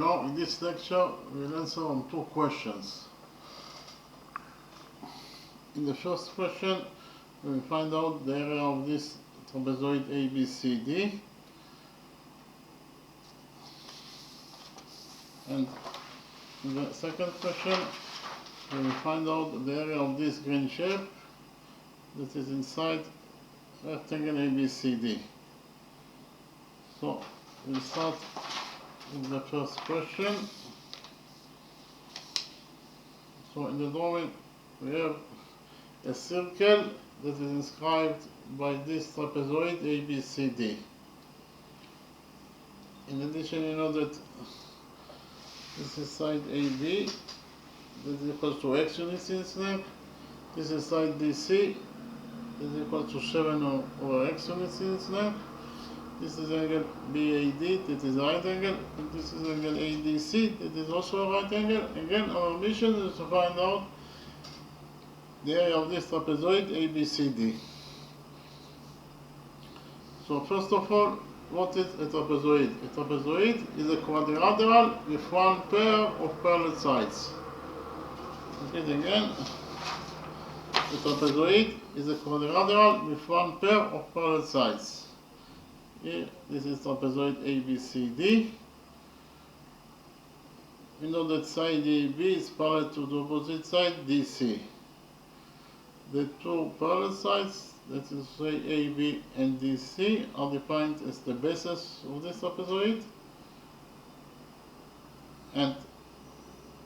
Now, in this lecture, we'll answer on two questions. In the first question, we will find out the area of this trapezoid ABCD. And in the second question, we will find out the area of this green shape that is inside rectangle ABCD. So, we'll start with the first question. So, in the drawing, we have a circle that is inscribed by this trapezoid ABCD. In addition, you know that this is side AB, that is equal to X units in length. This is side BC, that is equal to 7 over X units in length. This is angle BAD, that is a right angle, and this is angle ADC, that is also a right angle. Again, our mission is to find out the area of this trapezoid ABCD. So first of all, what is a trapezoid? A trapezoid is a quadrilateral with one pair of parallel sides. Repeat again. A trapezoid is a quadrilateral with one pair of parallel sides. Here, this is trapezoid ABCD. We know that side AB is parallel to the opposite side DC. The two parallel sides, that is to say AB and DC, are defined as the bases of this trapezoid. And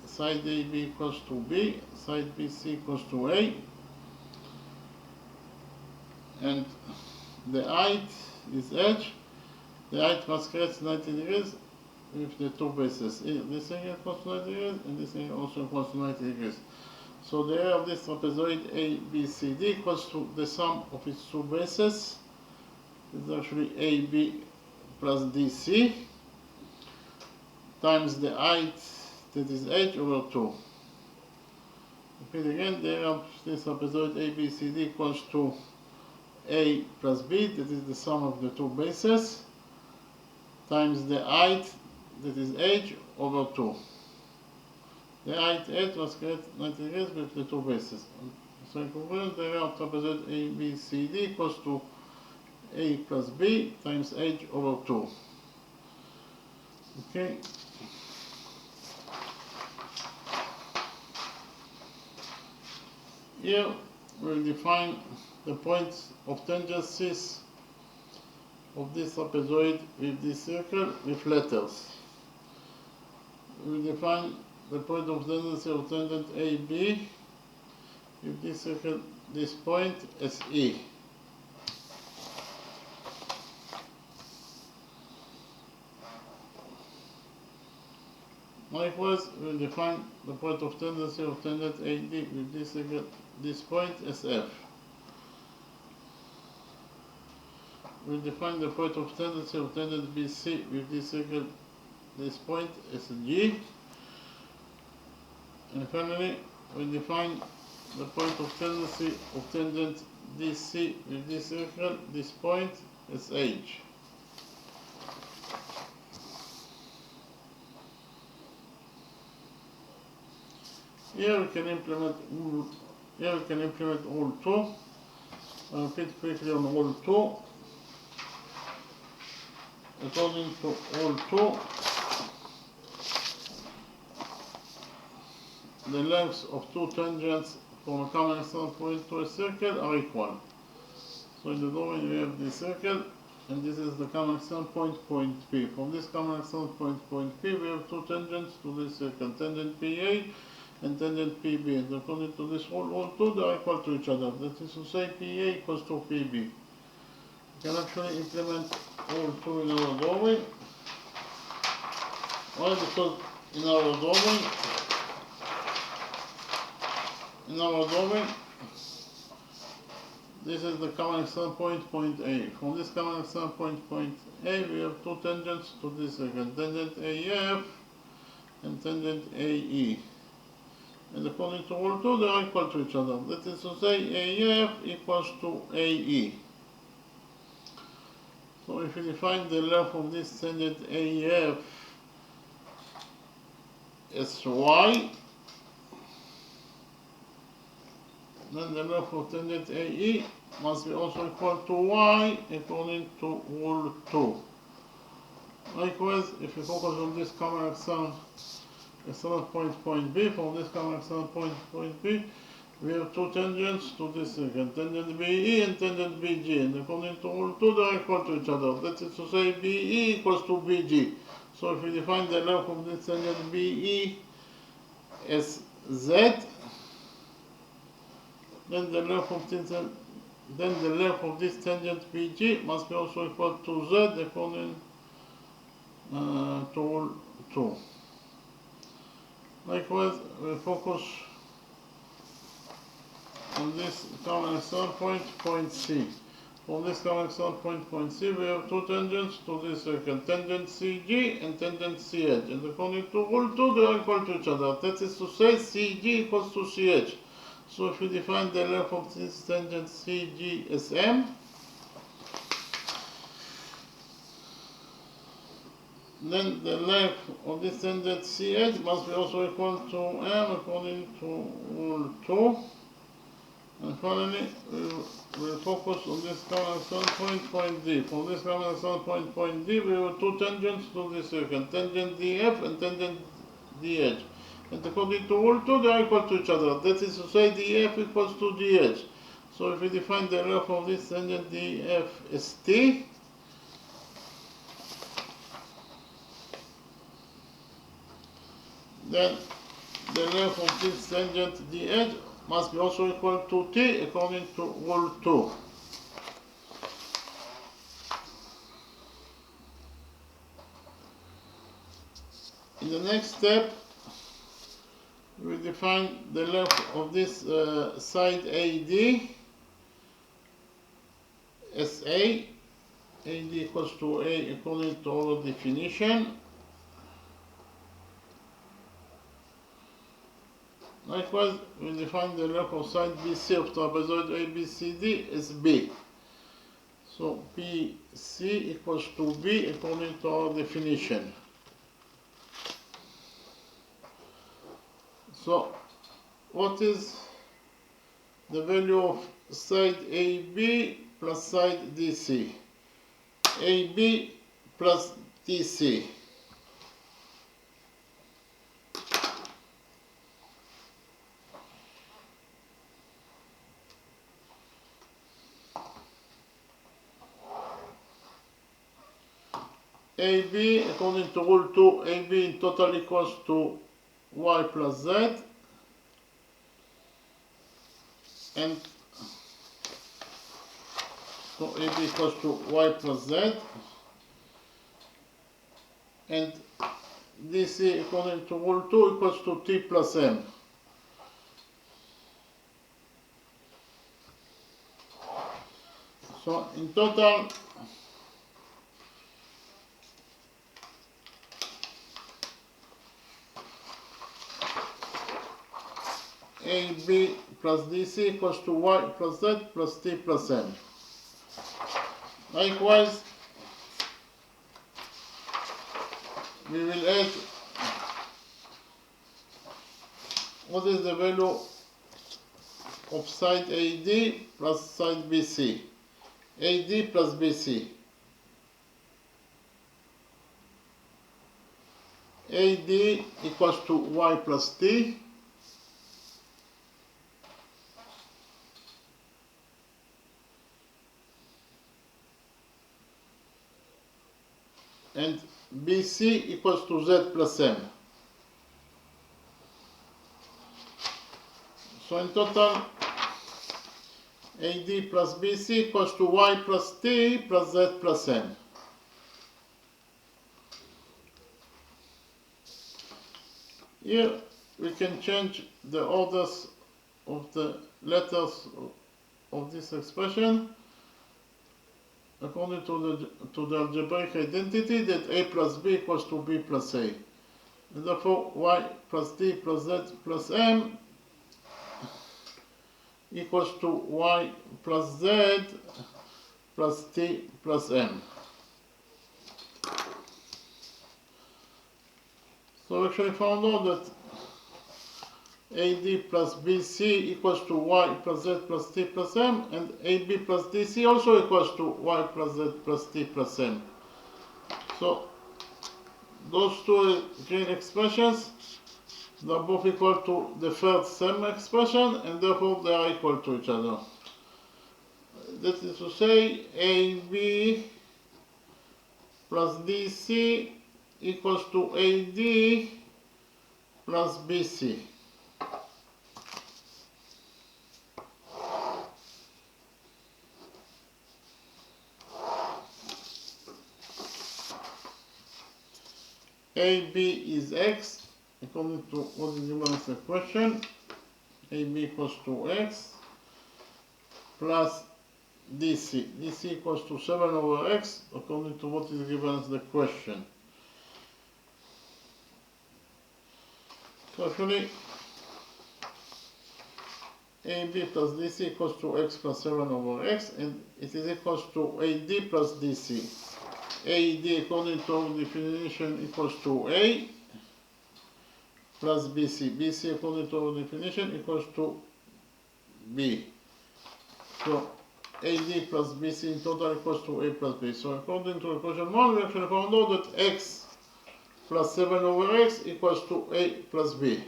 side AB equals to B, side BC equals to A. And the height is H. The height masquerades 90 degrees with the two bases. This angle equals to 90 degrees and this angle also equals to 90 degrees. So the area of this trapezoid ABCD equals to the sum of its two bases. It's actually AB plus DC times the height, that is H, over 2. Repeat again, the area of this trapezoid ABCD equals to A plus B, that is the sum of the two bases, times the height, that is H, over 2. The height H was created 90 degrees with the two bases. So in conclusion, the area of trapezoid ABCD equals to A plus B times H over 2. Okay. Here we'll define the points of tangencies of this trapezoid with this circle with letters. We'll define the point of tendency of tangent AB with this circle, this point as E. Likewise, we'll define the point of tendency of tangent AD with this circle, this point as F. We'll define the point of tendency of tangent BC with this circle, this point as G. And finally, we define the point of tendency of tangent DC with this circle, this point, as H. Here we can implement all two. I'll repeat quickly on all two. According to all two, the lengths of two tangents from a common external point to a circle are equal. So in the drawing we have this circle, and this is the common external point, point P. From this common external point, point P, we have two tangents to this circle, tangent PA and tangent PB. And according to this rule, all two, they are equal to each other. That is to say, PA equals to PB. We can actually implement all two in our drawing. Why? Because in our drawing, this is the common external point, point A. From this common external point, point A, we have two tangents to this circle, tangent AF and tangent AE. And according to all two, they are equal to each other. That is to say, AF equals to AE. So if we define the length of this tangent AF sy. Then the length of tangent AE must be also equal to y according to rule 2. Likewise, if you focus on this common external point B, from this common external point B, we have two tangents to this second, tangent BE and tangent BG, and according to rule 2 they are equal to each other. That is to say, BE equals to BG. So if we define the length of this tangent BE as Z, then the length of this tangent BG must be also equal to Z according to rule 2. Likewise, we focus on this common external point C. From this common external point C, we have two tangents to this circle, tangent CG and tangent CH. And according to rule 2, they are equal to each other. That is to say, CG equals to CH. So if we define the length of this tangent CG as M, then the length of this tangent CH must be also equal to M according to rule 2. And finally, we will focus on this common external point D. From this common external point D, we have two tangents to this circle, tangent DF and tangent DH. And according to rule 2, they are equal to each other. That is to say, DF equals to DH. So if we define the length of this tangent DF as T, then the length of this tangent DH must be also equal to T according to rule 2. In the next step, we define the length of this side AD as A. AD equals to A according to our definition. Likewise, we define the length of side BC of trapezoid ABCD as B. So BC equals to B according to our definition. So what is the value of side AB plus side DC? AB plus DC. AB, according to rule 2, AB in total equals to y plus z, and so AB equals to y plus z, and DC according to rule 2 equals to t plus m. So in total, AB plus DC equals to y plus z plus t plus m. Likewise, we will add what is the value of side AD plus side BC. AD plus BC. AD equals to y plus t. And BC equals to z plus m. So in total, AD plus BC equals to y plus t plus z plus m. Here we can change the orders of the letters of this expression according to the algebraic identity that a plus b equals to b plus a. And therefore y plus t plus z plus m equals to y plus z plus t plus m. So we actually found out that AD plus BC equals to Y plus Z plus T plus M, and AB plus DC also equals to Y plus Z plus T plus M. So those two green expressions, they're both equal to the third same expression, and therefore they are equal to each other. That is to say, AB plus DC equals to AD plus BC. AB is X, according to what is given as the question. AB equals to X plus DC. DC equals to 7 over X, according to what is given as the question. So actually, AB plus DC equals to X plus 7 over X, and it is equals to AD plus DC. AD, according to our definition, equals to A plus BC. BC, according to our definition, equals to B. So AD plus BC in total equals to A plus B. So according to equation 1, we actually found out that X plus 7 over X equals to A plus B.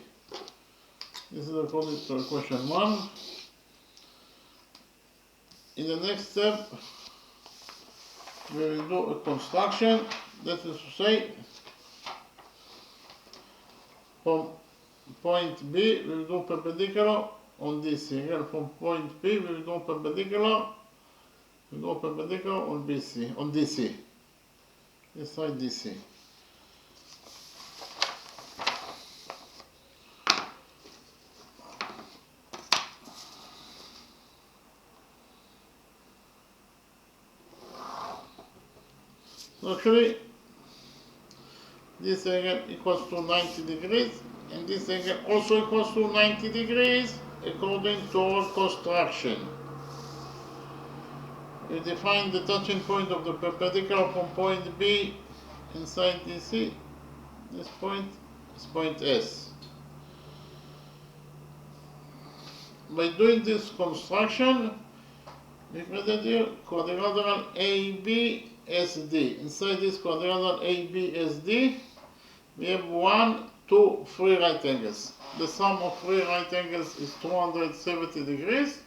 This is according to equation 1. In the next step, we will do a construction, that is to say, from point B we will do perpendicular on DC. Again, from point B we will do perpendicular on BC, on DC. This side DC. So actually, this angle equals to 90 degrees, and this angle also equals to 90 degrees according to our construction. We define the touching point of the perpendicular from point B inside DC. This point is point S. By doing this construction, we created here quadrilateral ABSD. Inside this quadrilateral ABSD, we have 1, 2, 3 right angles. The sum of 3 right angles is 270 degrees.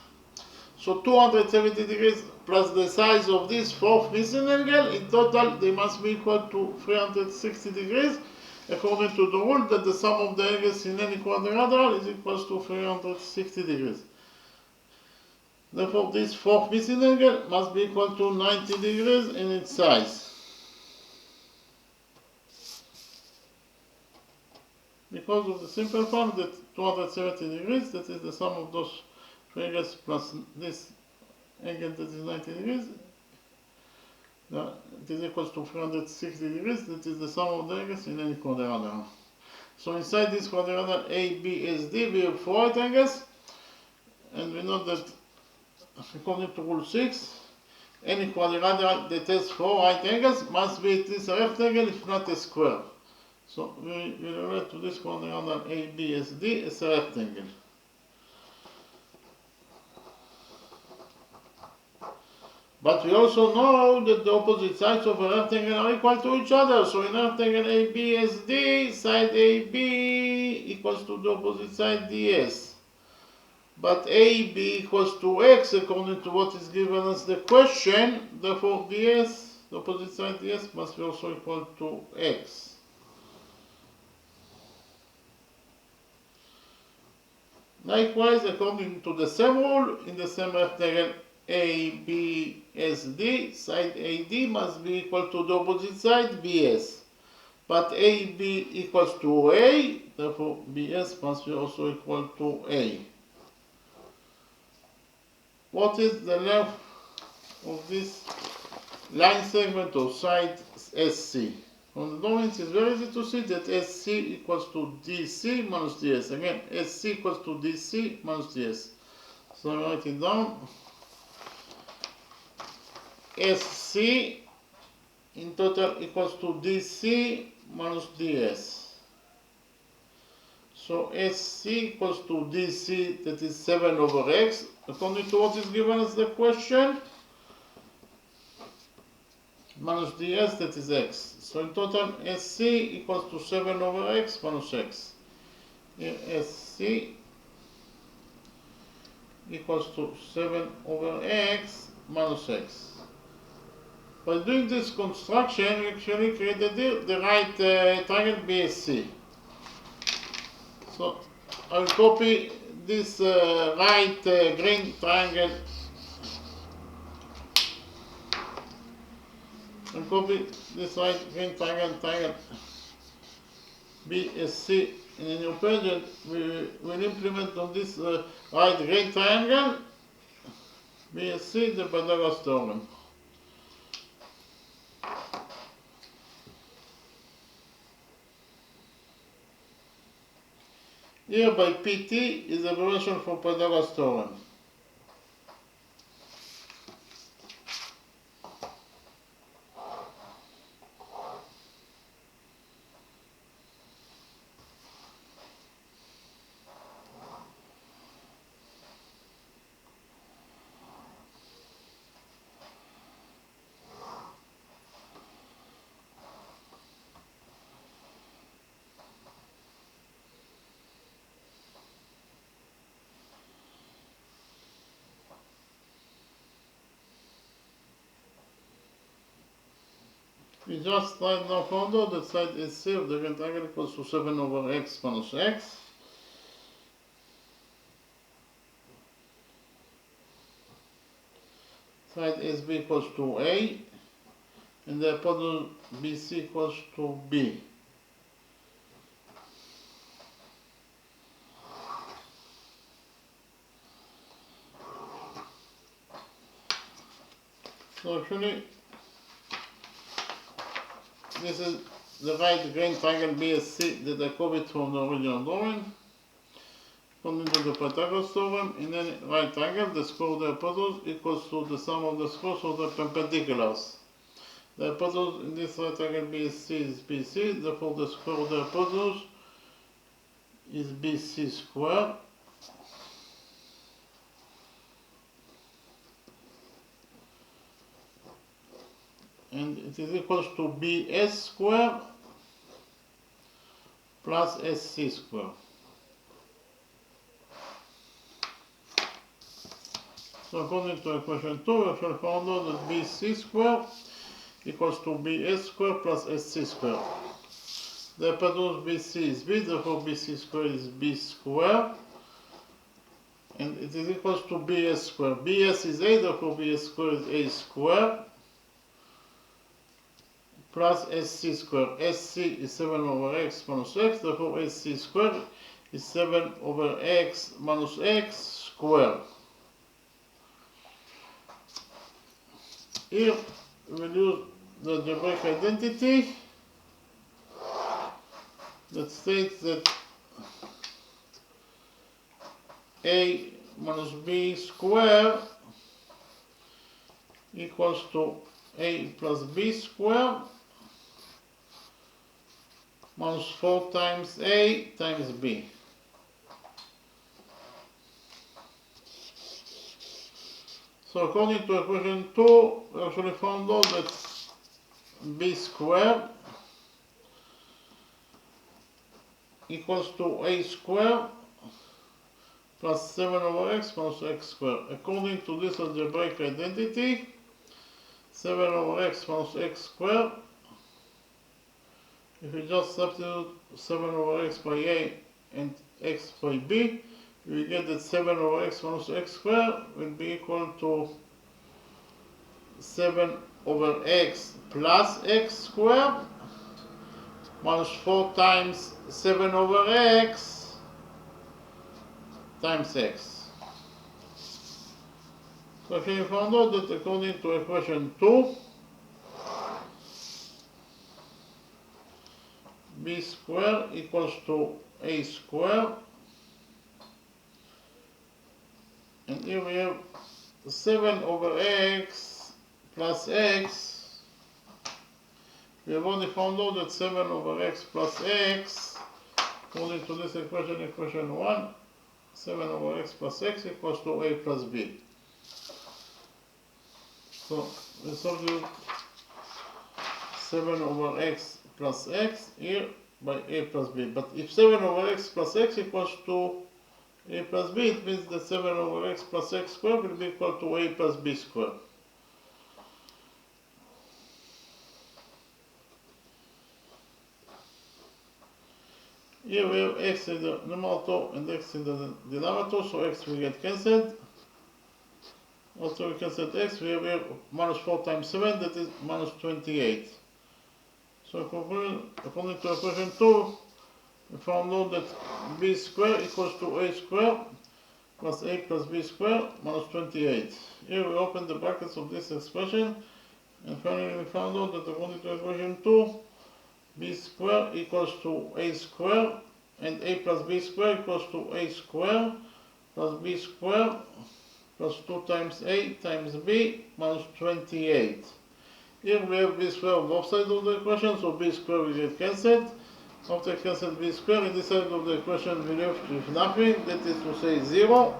So 270 degrees plus the size of this fourth missing angle, in total they must be equal to 360 degrees, according to the rule that the sum of the angles in any quadrilateral is equal to 360 degrees. Therefore, this fourth missing angle must be equal to 90 degrees in its size. Because of the simple fact that 270 degrees, that is the sum of those three angles plus this angle that is 90 degrees, it is equal to 360 degrees, that is the sum of the angles in any quadrilateral. So inside this quadrilateral ABSD we have 4 right angles, and we know that according to rule 6, any quadrilateral that has 4 right angles must be at least a rectangle, if not a square. So we relate to this quadrilateral ABSD as a rectangle. But we also know that the opposite sides of a rectangle are equal to each other. So in rectangle ABSD, side AB equals to the opposite side DS. But AB equals to X according to what is given as the question. Therefore DS, the opposite side DS, must be also equal to X. Likewise, according to the same rule, in the same rectangle ABSD, side AD must be equal to the opposite side BS. But AB equals to A, therefore BS must be also equal to A. What is the length of this line segment of side SC? From the drawings, it's very easy to see that SC equals to DC minus DS. Again, SC equals to DC minus DS. So I write it down. SC in total equals to DC minus DS. So SC equals to DC, that is 7 over x, according to what is given as the question, minus ds, that is x. So in total, SC equals to 7 over x minus x. Here SC equals to 7 over x minus x. By doing this construction, we actually created the right triangle BSC. So I'll copy this right green triangle. I'll copy this right green triangle BSC in a new page, and we will implement on this right green triangle BSC the Pythagoras theorem. Here by PT is the abbreviation for Pythagoras theorem. We just write now found out that side SC of the rectangle equals to 7 over x minus x. Side SB equals to A, and the hypotenuse BC equals to B. So actually, this is the right green triangle BSC that I copied from the original drawing. According to the Pythagoras theorem, in any right triangle, the square of the hypotenuse equals to the sum of the squares of the perpendiculars. The hypotenuse in this right triangle BSC is BC, therefore the square of the hypotenuse is BC squared. And it is equals to BS squared plus SC squared. So according to equation 2, we shall find out that BC squared equals to BS squared plus SC squared. The hypotenuse BC is B, therefore BC squared is B squared. And it is equals to BS squared. BS is A, therefore BS squared is A squared. Plus SC squared. SC is 7 over x minus x, therefore SC squared is 7 over x minus x squared. Here we will use the algebraic identity that states that A minus B squared equals to A plus B squared minus 4 times A times B. So according to equation 2, we actually found out that B squared equals to A squared plus 7 over x minus x squared. According to this algebraic identity, 7 over x minus x squared, if we just substitute 7 over x by A and x by B, we get that 7 over x minus x squared will be equal to 7 over x plus x squared minus 4 times 7 over x times x. So if we found out that according to equation 2, B squared equals to A squared, and here we have 7 over x plus x. We have already found out that 7 over x plus x According to this equation, equation 1, 7 over x plus x equals to a plus b. So we substitute 7 over x plus x here by a plus b. But if 7 over x plus x equals to a plus b, it means that 7 over x plus x squared will be equal to a plus b squared. Here we have x in the numerator and x in the denominator, so x will get cancelled. Also we cancel x, we have here minus 4 times 7, that is minus 28. So according to equation 2, we found out that b squared equals to a squared plus a plus b squared minus 28. Here we open the brackets of this expression, and finally we found out that according to equation 2, b squared equals to a squared, and a plus b squared equals to a squared plus b squared plus 2 times a times b minus 28. Here we have b squared on both sides of the equation, so b squared will get cancelled. After cancelled b squared, in this side of the equation we left with nothing, that is to say 0.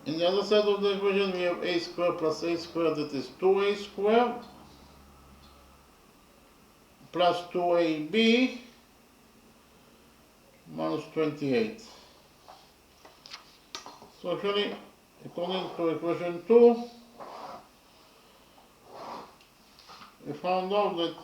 In the other side of the equation we have a squared plus a squared, that is 2a squared plus 2ab minus 28. So actually, according to equation 2, we found out that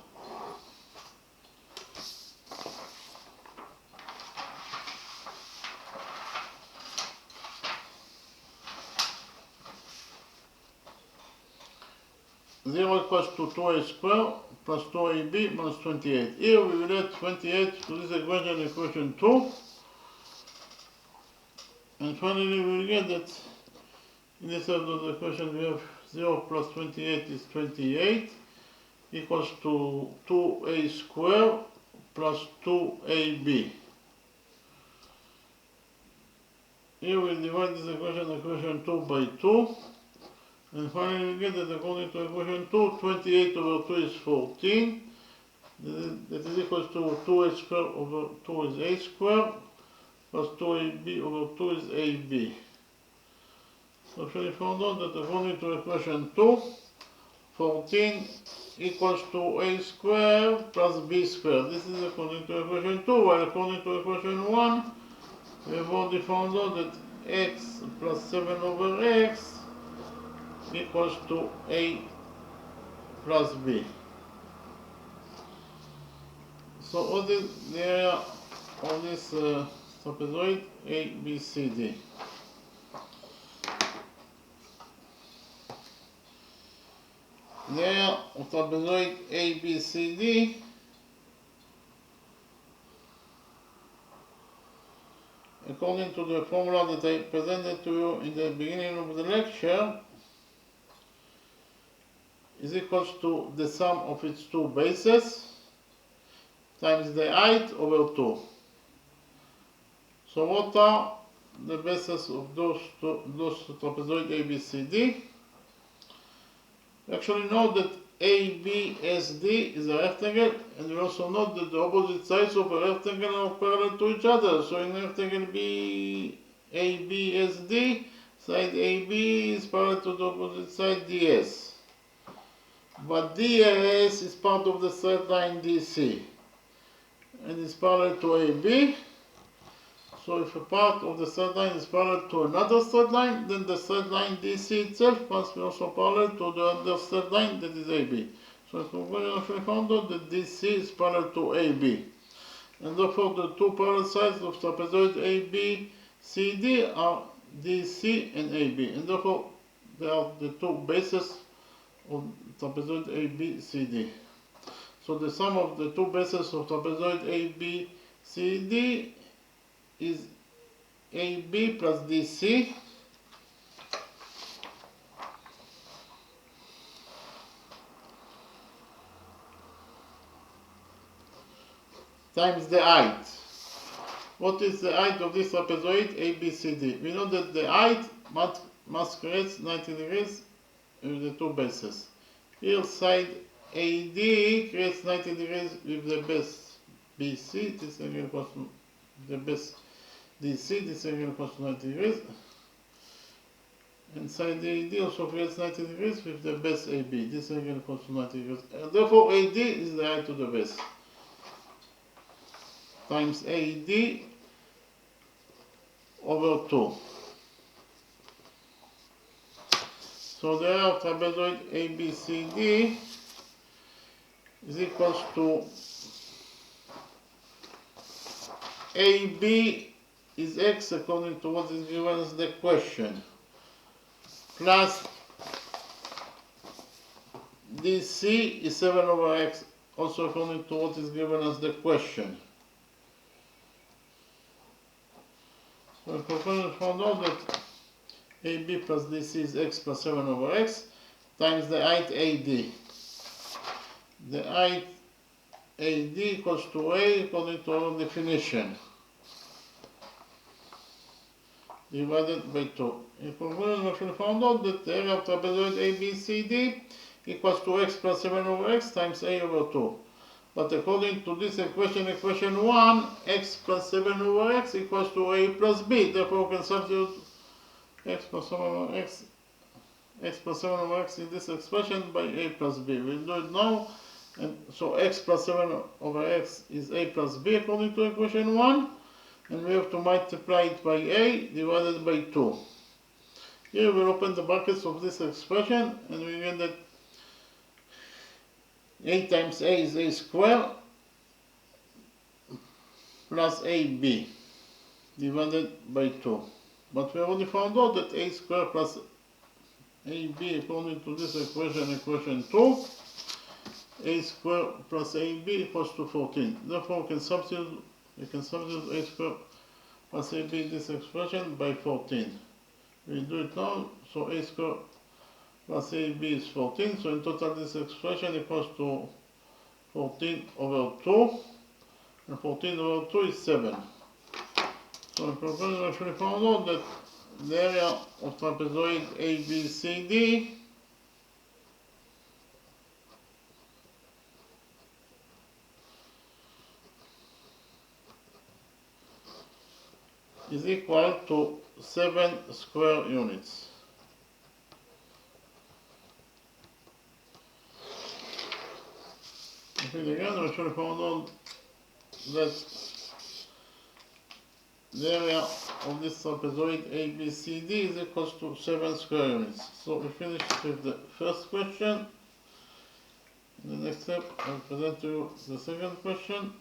zero equals to 2a squared plus 2ab minus 28. Here we will add 28 to this equation, equation 2. And finally we will get that in this side of the equation we have 0 plus 28 is 28 equals to 2a squared plus 2ab. Here we divide this equation 2 by 2. And finally we get that according to equation 2, 28 over 2 is 14. That is equals to 2a squared over 2 is a squared plus 2ab over 2 is ab. So we found out that according to equation 2, 14 equals to a squared plus b squared. This is according to equation 2, while according to equation 1, we have already found out that x plus 7 over x equals to a plus b. So what is the area of this trapezoid A, B, C, D? The area of trapezoid A, B, C, D according to the formula that I presented to you in the beginning of the lecture is equals to the sum of its two bases times the height over 2. So what are the bases of those trapezoid A, B, C, D? We actually know that ABSD is a rectangle, and we also know that the opposite sides of a rectangle are parallel to each other. So in rectangle ABSD, side AB is parallel to the opposite side DS. But DAS is part of the straight line DC and is parallel to AB. So if a part of the straight line is parallel to another straight line, then the straight line DC itself must be also parallel to the other straight line, that is AB. So in conclusion, we found out that DC is parallel to AB. And therefore the two parallel sides of trapezoid ABCD are DC and AB. And therefore they are the two bases of trapezoid ABCD. So the sum of the two bases of trapezoid ABCD is AB plus DC times the height. What is the height of this trapezoid ABCD? We know that the height must create 90 degrees with the two bases. Here side AD creates 90 degrees with the base BC, this angle equals to the base DC, this angle equals to 90 degrees. And side AD also creates 90 degrees with the base AB, this angle equals to 90 degrees. And therefore AD is the height to the base. Times AD over 2. So the area of trapezoid ABCD is equals to AB is x according to what is given as the question, plus DC is 7 over x, also according to what is given as the question. So the conclusion found out that AB plus DC is x plus 7 over x times the height AD. The height AD equals to A according to our definition, divided by 2. In conclusion, we found out that the area of trapezoid ABCD equals to x plus 7 over x times A over 2. But according to this equation, equation 1, x plus 7 over x equals to A plus B. Therefore, we can substitute x plus 7 over x in this expression by A plus B. We'll do it now. And so x plus 7 over x is A plus B according to equation 1. And we have to multiply it by A divided by 2. Here we'll open the brackets of this expression and we get that A times A is A squared plus AB divided by 2. But we already found out that A squared plus AB according to this equation, equation 2, A squared plus AB equals to 14. Therefore we can substitute A squared plus AB in this expression by 14. We do it now, so A squared plus AB is 14, so in total this expression equals to 14 over 2, and 14 over 2 is 7. So in conclusion, we actually found out that the area of trapezoid ABCD is equal to 7 square units. Again, we should have found out that the area of this trapezoid ABCD is equal to 7 square units. So we finished with the first question. In the next step, I'll present to you the second question.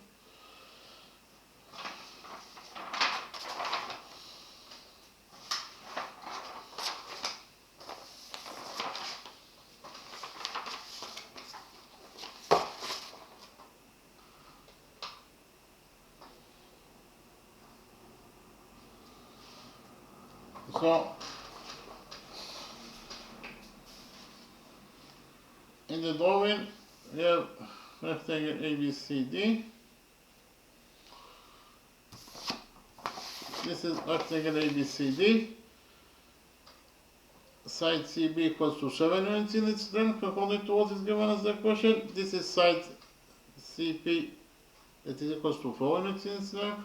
So, in the drawing, we have rectangle ABCD. This is rectangle ABCD. Side CB equals to 7 units in its length according to what is given as the question. This is side CP that is equals to 4 units in its length.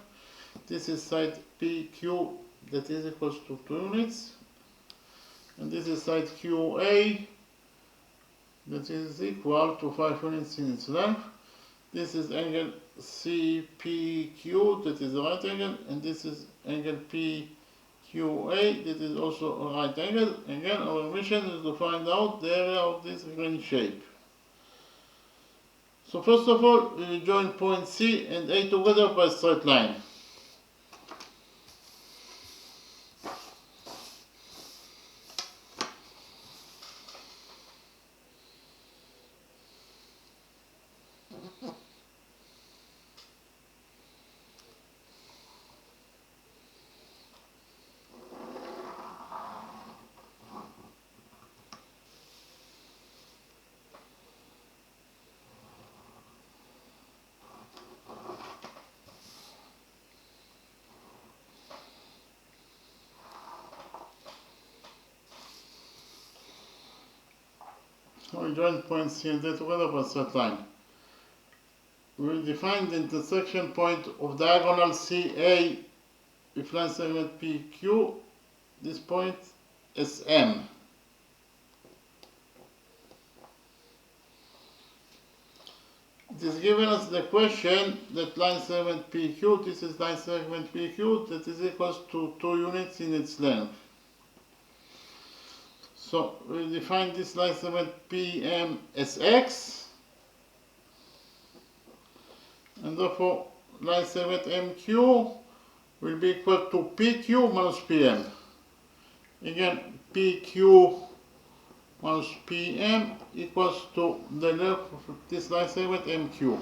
This is side PQ that is equals to 2 units, and this is side QA that is equal to 5 units in its length. This is angle CPQ that is a right angle, and this is angle PQA that is also a right angle. Again, our mission is to find out the area of this green shape. So first of all, we join point C and A together by a straight line. we join points C and D together by a straight line. We will define the intersection point of diagonal CA with line segment PQ, this point is M. It is given us the question that line segment PQ, this is line segment PQ, that is equals to 2 units in its length. So we define this line segment PM as X, and therefore line segment MQ will be equal to PQ minus PM. Again, PQ minus PM equals to the length of this line segment MQ.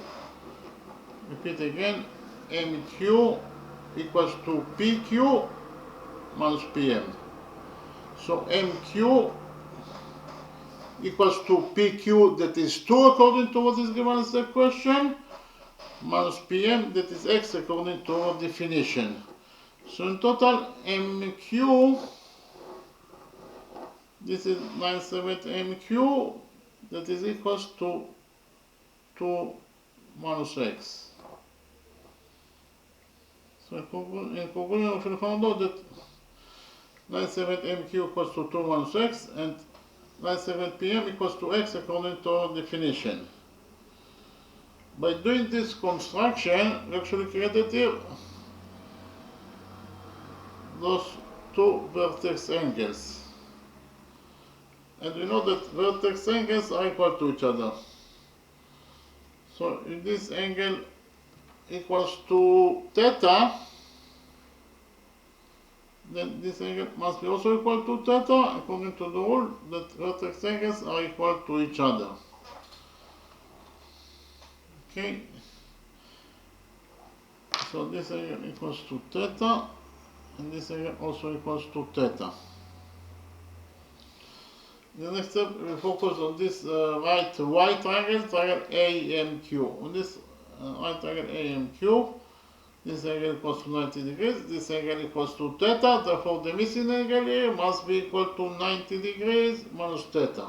Repeat again, MQ equals to PQ minus PM. So MQ equals to PQ, that is 2 according to what is given as the question, minus PM, that is X according to our definition. So in total, MQ, this is line segment MQ, that is equals to 2 minus X. So in conclusion, we found out that line segment MQ equals to 2 minus X, and line segment PM equals to X according to our definition. By doing this construction, we actually created here those two vertex angles. And we know that vertex angles are equal to each other. So if this angle equals to theta, then this angle must be also equal to theta, according to the rule that vertex angles are equal to each other. Okay, so this angle equals to theta, and this angle also equals to theta. The next step, we focus on this right y triangle, triangle AMQ. On this right triangle AMQ, this angle equals to 90 degrees, this angle equals to theta, therefore the missing angle here must be equal to 90 degrees minus theta.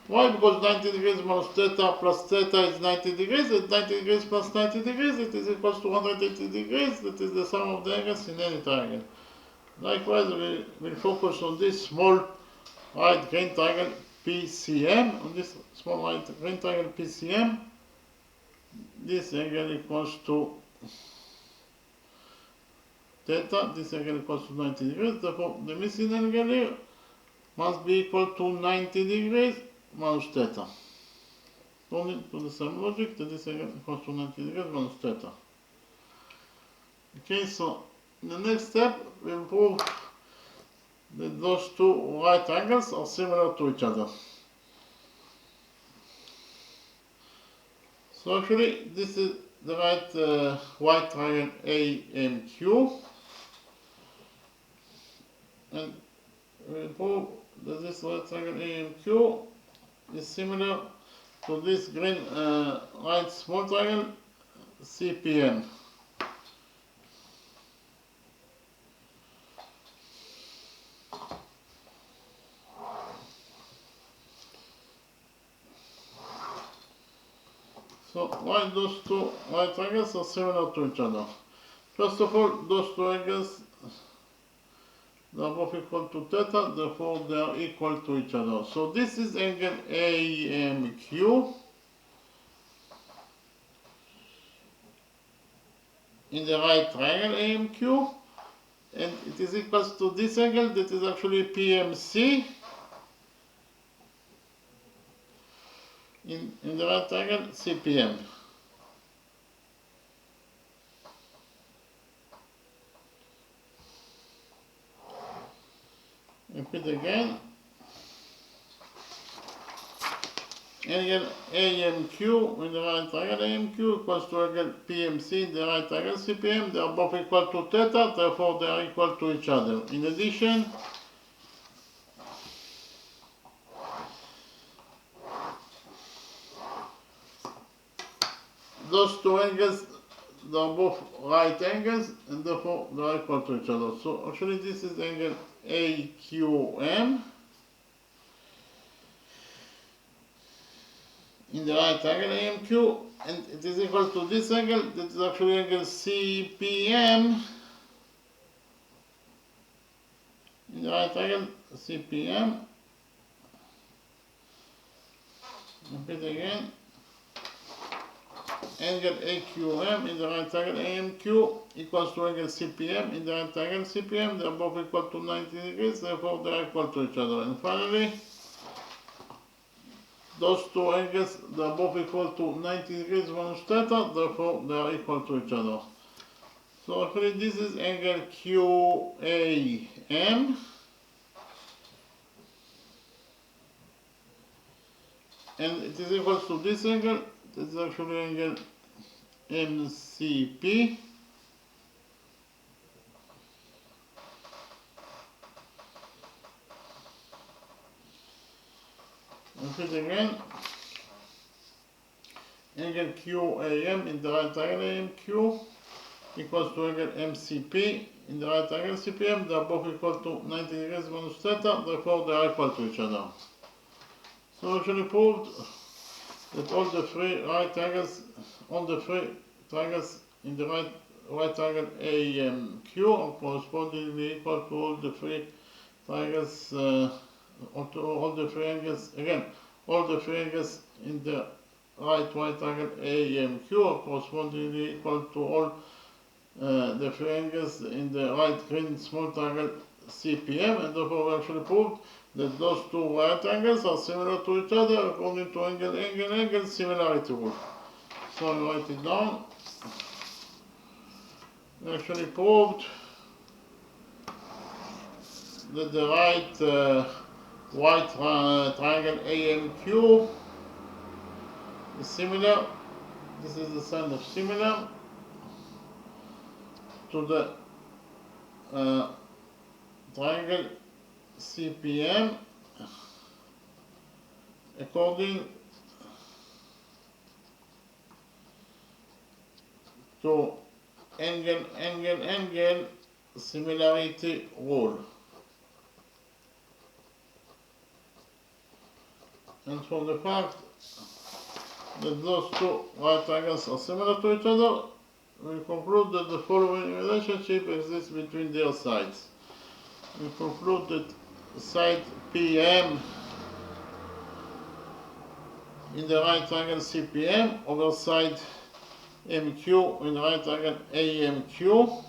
Why? Because 90 degrees minus theta plus theta is 90 degrees, and 90 degrees plus 90 degrees, it is equals to 180 degrees, that is the sum of the angles in any triangle. Likewise, we will focus on this small right green triangle PCM. On this small right green triangle PCM, this angle equals to theta, this angle equals to 90 degrees, therefore the missing angle here must be equal to 90 degrees minus theta. According to the same logic, that this angle equals to 90 degrees minus theta. Okay, so in the next step, we will prove that those two right angles are similar to each other. So actually, this is the right white triangle AMQ, and we will prove that this right triangle AMQ is similar to this green right small triangle CPM. So why those two right triangles are similar to each other? First of all, those two angles, they are both equal to theta, therefore they are equal to each other. So this is angle AMQ in the right triangle AMQ, and it is equal to this angle that is actually PMC in the right triangle CPM. Repeat again. Angle AMQ in the right triangle AMQ equals to angle PMC in the right triangle CPM. They are both equal to theta, therefore they are equal to each other. In addition, those two angles, they are both right angles, and therefore they are equal to each other. So actually this is angle AQM in the right angle AMQ, and it is equal to this angle, that is actually angle CPM, in the right angle CPM. Repeat again. Angle AQM in the right angle AMQ equals to angle CPM in the right angle CPM. They are both equal to 90 degrees, therefore they are equal to each other. And finally, those two angles, they are both equal to 90 degrees minus theta, therefore they are equal to each other. So actually this is angle QAM, and it is equal to this angle, this is actually angle MCP. Repeat again. Angle QAM in the right angle AMQ equals to angle MCP in the right angle CPM. They are both equal to 90 degrees minus theta, therefore they are equal to each other. So actually proved that all the three right angles, all the three triangles in the right angle AMQ are correspondingly equal to all the three triangles, all the three angles, again, all the three angles in the right angle AMQ are correspondingly equal to all the three angles in the right green small triangle CPM, and therefore we actually proved that those two right angles are similar to each other according to angle similarity rule. So I write it down. We actually proved that the right triangle AMQ is similar. This is the sign of similar to the triangle CPM according to angle similarity rule. And from the fact that those two right angles are similar to each other, we conclude that the following relationship exists between their sides. We conclude that side PM in the right angle CPM over side MQ in the right angle AMQ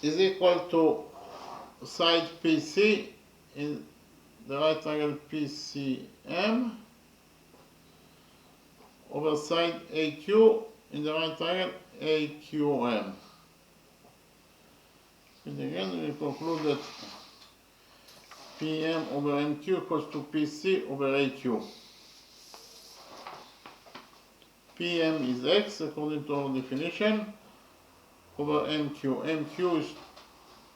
is equal to side PC in the right angle PCM over side AQ in the right angle AQM. And again, we conclude that PM over MQ equals to PC over AQ. PM is X according to our definition over MQ. MQ is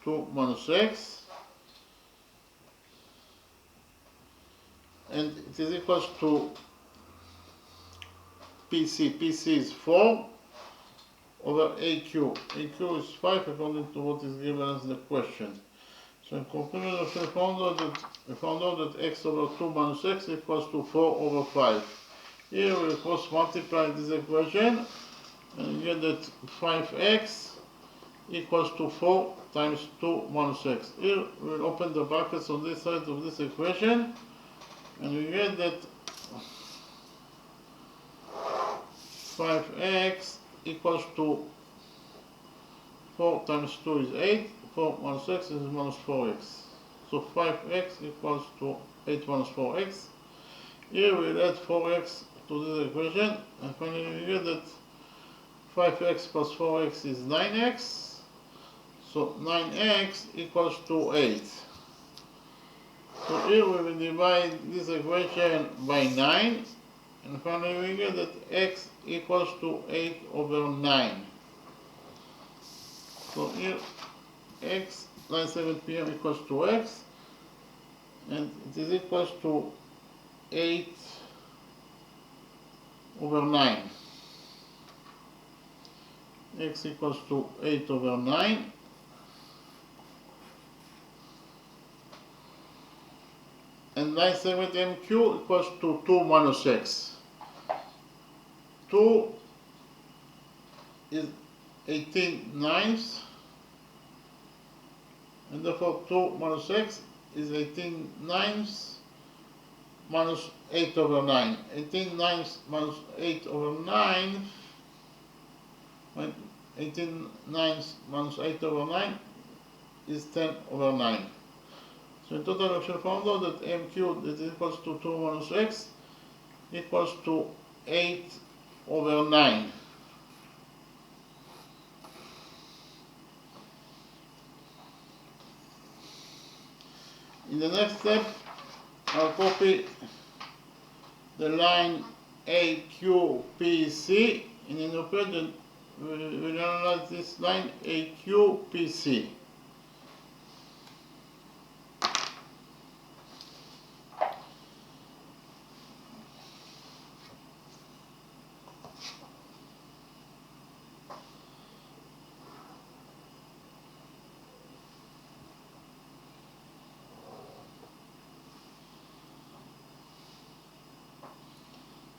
2 minus X, and it is equals to PC. PC is 4 over AQ. AQ is 5 according to what is given as the question. So in conclusion, we found out that X over 2 minus X equals to 4 over 5. Here we cross multiply this equation and we get that 5x equals to 4 times 2 minus x. Here we'll open the brackets on this side of this equation and we get that 5x equals to 4 times 2 is 8, 4 minus x is minus 4x. So 5x equals to 8 minus 4x. Here we'll add 4x to this equation and finally we get that 5x plus 4x is 9x. So 9x equals to 8. So here we will divide this equation by 9 and finally we get that x equals to 8 over 9. So here x 9:07 p.m. equals to x and it is equals to 8 over 9. X equals to 8 over 9. and line segment MQ equals to 2 minus x. 2 is 18/9, and therefore 2 minus x is 18/9 minus 8/9. 18/9 minus 8/9, 18/9 minus 8/9 is 10/9. So in total we should find out that MQ that is equals to 2 minus x equals to 8/9. In the next step, I'll copy the line AQPC, and in Olympiad we'll analyze this line AQPC.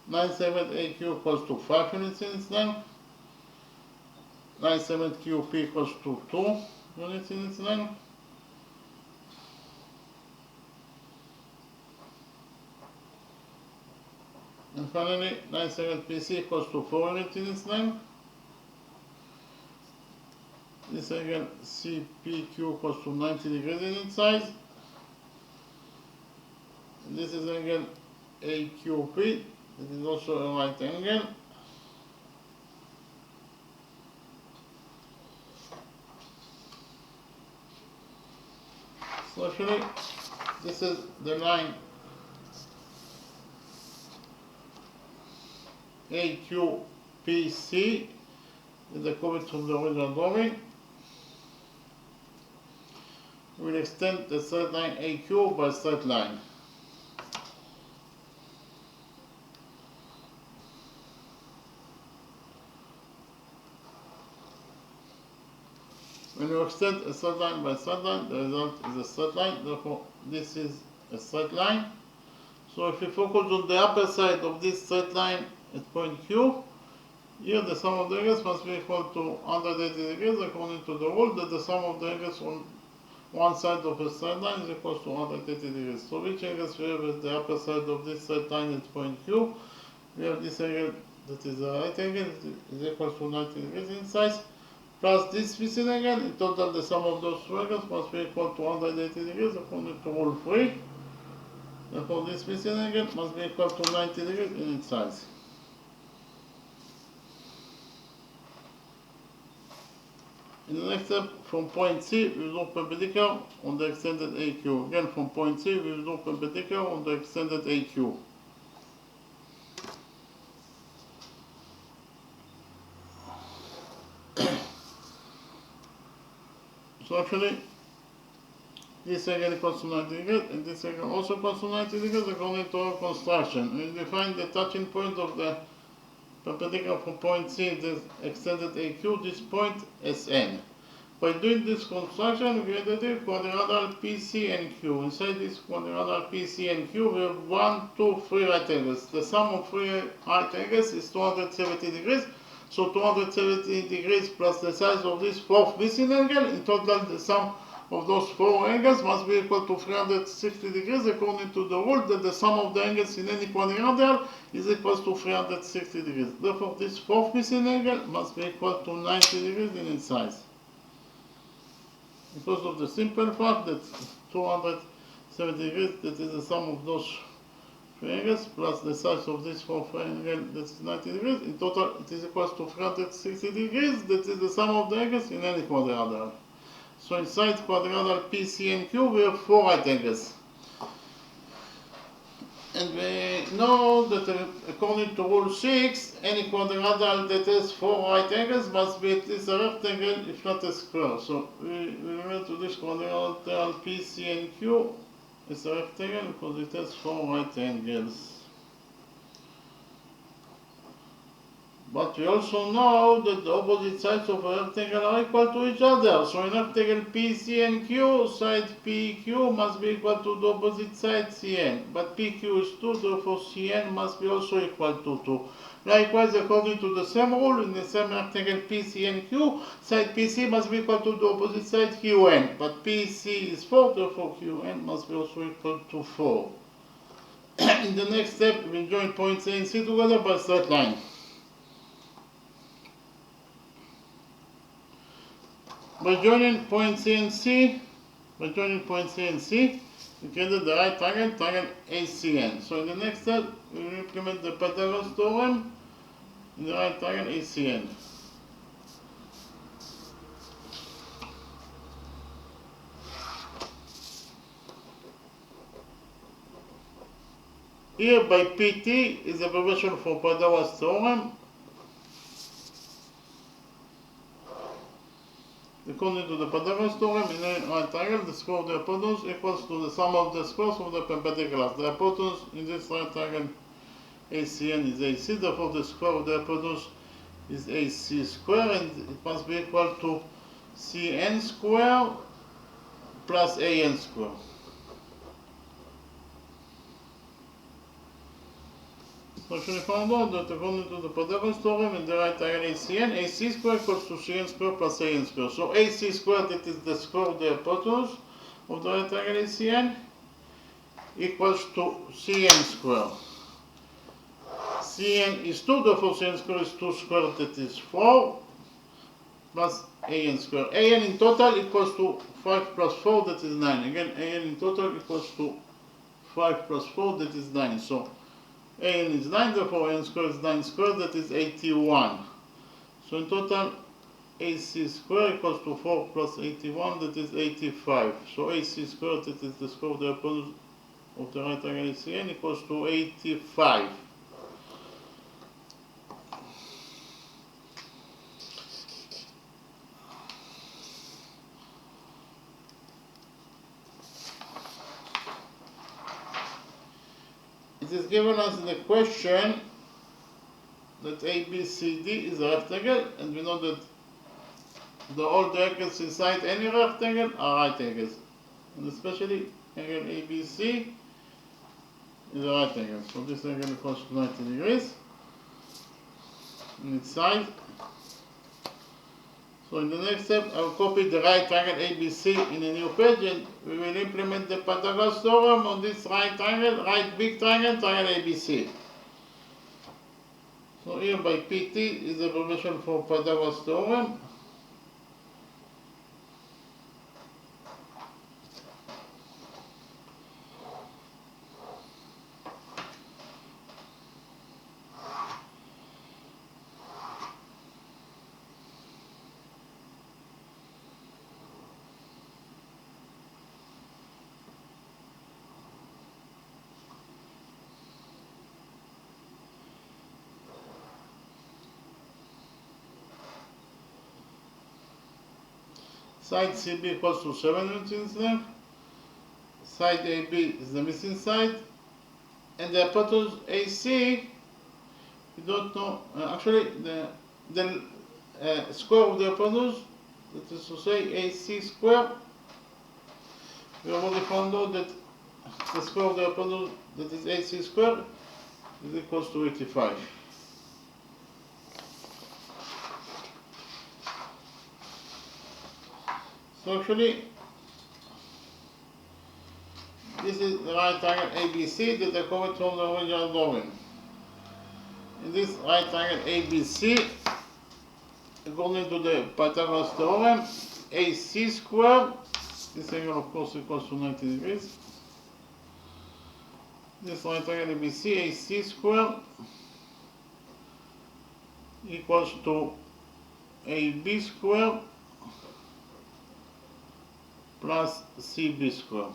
Line segment AQ equals to 5 units in its length. Line segment QP equals to 2 units in its length. And finally, line segment PC equals to 4 units in its length. This angle CPQ equals to 90 degrees in its size. And this is angle AQP. It is also a right angle. So actually, this is the line AQPC, is the coverage from the original drawing. We will extend the straight line AQ by straight line. When you extend a straight line by straight line, the result is a straight line, therefore this is a straight line. So if we focus on the upper side of this straight line at point Q, here the sum of the angles must be equal to 180 degrees according to the rule that the sum of the angles on one side of a straight line is equal to 180 degrees. So which angles we have at the upper side of this straight line at point Q? We have this angle that is a right angle, is equal to 90 degrees in size, plus this missing angle. In total the sum of those two angles must be equal to 180 degrees according to rule 3. Therefore this missing angle must be equal to 90 degrees in its size. In the next step, from point C, we will do perpendicular on the extended AQ. Again, from point C, we will do perpendicular on the extended AQ. So actually, this angle equals to 90 degrees, and this angle also equals to 90 degrees according to our construction. We define the touching point of the perpendicular from point C, the extended AQ, this point Sn. By doing this construction, we added quadrilateral PC and Q. Inside this quadrilateral PC and Q, we have 1, 2, 3 right angles. The sum of 3 right angles is 270 degrees. So 270 degrees plus the size of this fourth missing angle, in total the sum of those 4 angles must be equal to 360 degrees according to the rule that the sum of the angles in any quadrilateral is equal to 360 degrees. Therefore this fourth missing angle must be equal to 90 degrees in its size. Because of the simple fact that 270 degrees, that is the sum of those 3 angles plus the size of this fourth angle, that is 90 degrees. In total it is equal to 360 degrees, that is the sum of the angles in any quadrilateral. So inside quadrilateral PC and Q, we have 4 right angles. And we know that according to rule 6, any quadrilateral that has 4 right angles must be at least a rectangle, if not a square. So we remember to this quadrilateral PC and Q is a rectangle because it has 4 right angles. But we also know that the opposite sides of a rectangle are equal to each other. So in rectangle PCNQ, side PQ must be equal to the opposite side CN. But PQ is 2, therefore CN must be also equal to 2. Likewise, according to the same rule, in the same rectangle PCNQ, side PC must be equal to the opposite side QN. But PC is 4, therefore QN must be also equal to 4. In the next step, we join points A and C together by straight line. By joining point C and C, we create the right triangle ACN. So in the next step, we will implement the Pythagoras theorem in the right triangle ACN. Here by PT is a abbreviation for Pythagoras theorem. According to the Pythagoras theorem, in a right triangle, the square of the hypotenuse equals to the sum of the squares of the perpendiculars. The hypotenuse in this right triangle ACN is AC, therefore the square of the hypotenuse is AC square, and it must be equal to CN square plus AN square. So we found out that according to the Pythagoras theorem in the right triangle ACN, AC square equals to CN square plus AN square. So AC square, that is the square of the hypotenuse of the right triangle ACN, equals to CN square. CN is 2, therefore CN square is 2 squared, that is 4, plus AN square. AN in total equals to 5 plus 4, that is 9. Again, AN in total equals to 5 plus 4, that is 9. So AN is 9, therefore AN square is 9 squared, that is 81. So in total, AC square equals to 4 plus 81, that is 85. So AC square, that is the square of the hypotenuse of the right triangle ACN, equals to 85. It is given us in the question that ABCD is a rectangle, and we know that all the angles inside any rectangle are right angles, and especially angle ABC is a right angle. So this angle equals to 90 degrees in its side. So in the next step, I will copy the right triangle ABC in a new page, and we will implement the Pythagoras theorem on this right triangle, right big triangle, triangle ABC. So here by PT is the abbreviation for Pythagoras theorem. Side CB equals to 7 units in length. Side AB is the missing side. And the hypotenuse AC, we don't know, actually the square of the hypotenuse, that is to say AC square, we already found out that the square of the hypotenuse, that is AC square, is equals to 85. So actually, this is the right triangle ABC that I covered from the original drawing. In this right triangle ABC, according to the Pythagoras theorem, AC square, this angle of course equals to 90 degrees. This right triangle ABC, AC square, equals to AB square plus CB square.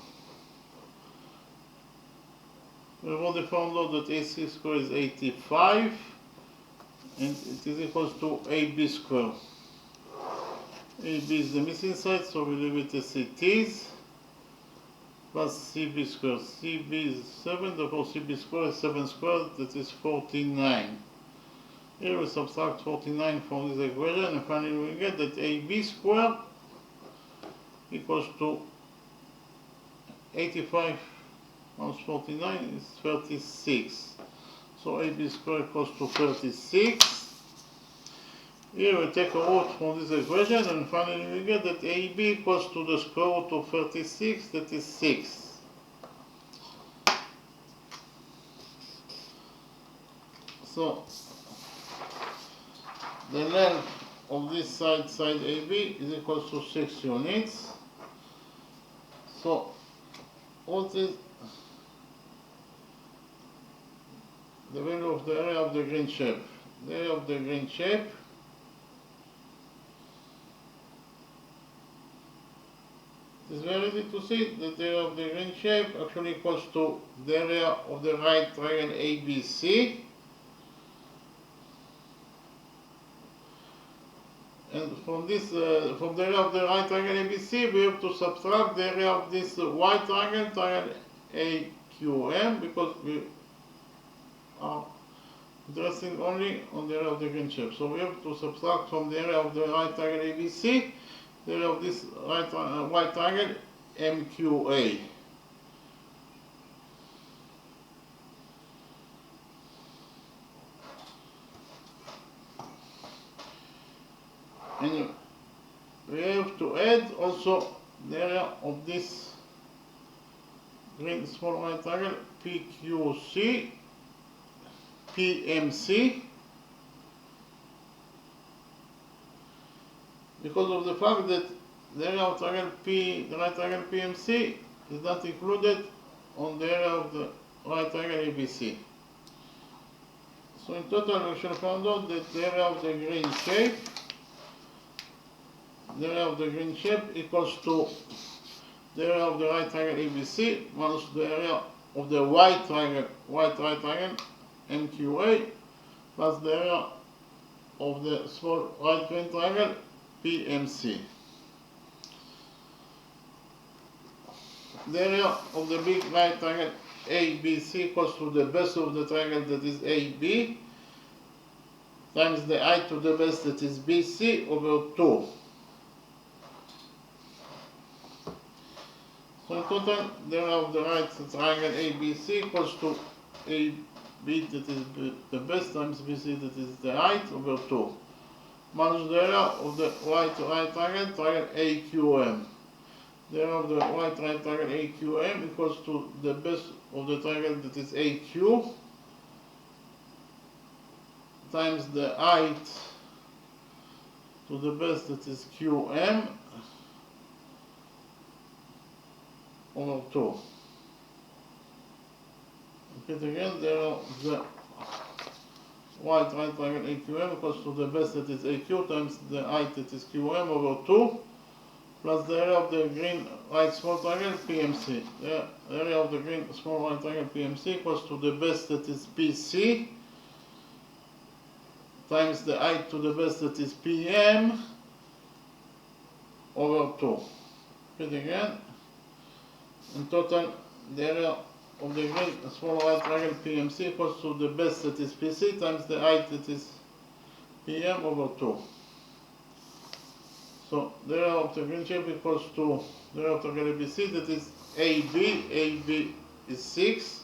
We have already found out that AC square is 85, and it is equals to AB square. AB is the missing side, so we leave it as it is, plus CB square. CB is 7, therefore CB square is 7 squared, that is 49. Here we subtract 49 from this equation, and finally we get that AB squared equals to 85 minus 49 is 36. So AB squared equals to 36. Here we take a root from this equation, and finally we get that AB equals to the square root of 36, that is 6. So the length of this side AB is equal to 6 units. So what is the value of the area of the green shape? The area of the green shape is very easy to see that the area of the green shape actually equals to the area of the right triangle ABC. And from from the area of the right triangle ABC, we have to subtract the area of this white triangle, triangle AQM, because we are interested only on the area of the green shape. So we have to subtract from the area of the right triangle ABC, the area of this white triangle MQA. And we have to add also the area of this green small right triangle PQC, PMC, because of the fact that the area of triangle the right triangle PMC is not included on the area of the right triangle ABC. So in total we shall find out that the area of the green shape equals to the area of the right triangle ABC minus the area of the white right triangle MQA plus the area of the small right green triangle PMC. The area of the big right triangle ABC equals to the base of the triangle, that is AB, times the height to the base, that is BC, over 2. So in total, the area of the right triangle ABC equals to AB, that is the base, times BC, that is the height, over 2. Minus the area of the right triangle AQM. The area of the right triangle AQM equals to the base of the triangle, that is AQ, times the height to the base, that is QM, over 2. Repeat again, the area of the right triangle AQM equals to the base, that is AQ, times the height, that is QM, over 2, plus the area of the green right small triangle PMC. The area of the green small right triangle PMC equals to the base, that is PC, times the height to the base, that is PM, over 2. Repeat again. In total, the area of the green small right triangle PMC equals to the base, that is PC, times the height, that is PM, over 2. So the area of the green shape equals to the area of the triangle ABC, that is AB is 6,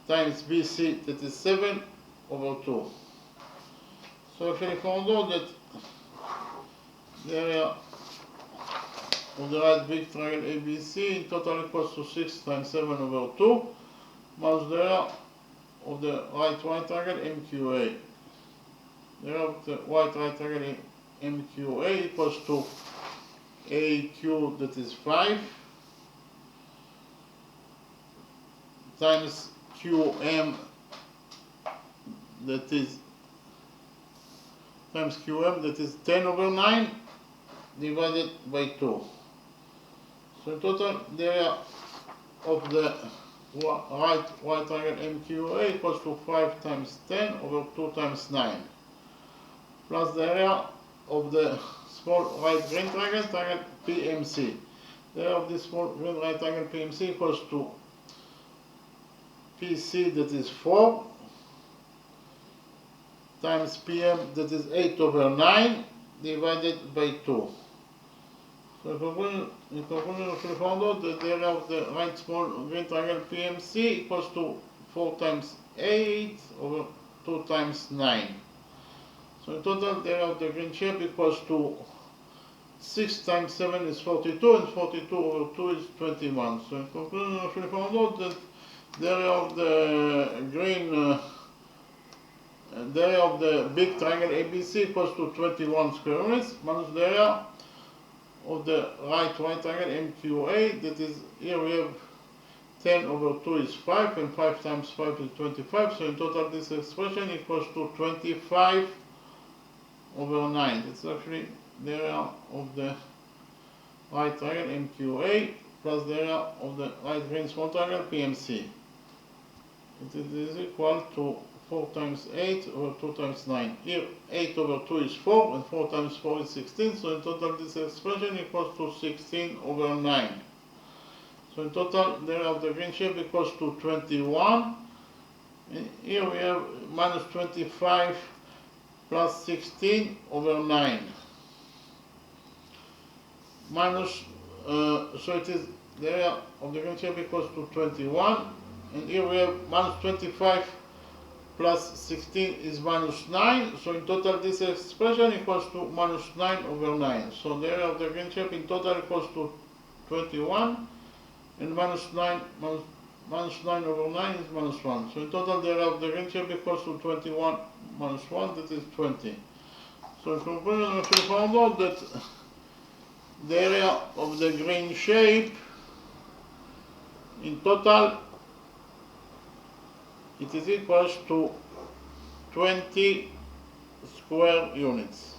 times BC, that is 7, over 2. So if we found out that the area of the right big triangle ABC in total equals to 6 times 7 over 2, minus the area of the right triangle MQA. The area of the right triangle MQA equals to AQ, that is 5, times QM, that is 10 over 9, divided by 2. So in total, the area of the right triangle MQA equals to 5 times 10 over 2 times 9, plus the area of the small right green triangle PMC. The area of this small green right triangle PMC equals to PC, that is 4, times PM, that is 8 over 9 divided by 2. So in conclusion, we found out that the area of the right small green triangle PMC equals to 4 times 8 over 2 times 9. So in total, the area of the green shape equals to 6 times 7 is 42, and 42 over 2 is 21. So in conclusion, we found out that the area of the green, the area of the big triangle ABC equals to 21 square units minus the area of the right triangle MQA. That is, here we have 10 over 2 is 5, and 5 times 5 is 25. So in total, this expression equals to 25 over 9. It's actually the area of the right triangle MQA plus the area of the right green small triangle PMC. It is equal to 4 times 8 over 2 times 9. Here 8 over 2 is 4, and 4 times 4 is 16. So in total, this expression equals to 16 over 9. So in total, the area of the green shape equals to 21. And here we have minus 25 plus 16 over 9. Minus, so it is the area of the green shape equals to 21. And here we have minus 25 plus 16 is minus 9. So in total, this expression equals to minus 9 over 9. So the area of the green shape in total equals to 21. And minus 9 over 9 is minus 1. So in total, the area of the green shape equals to 21 minus 1, that is 20. So in conclusion, we found out that the area of the green shape in total, it is equals to 20 square units.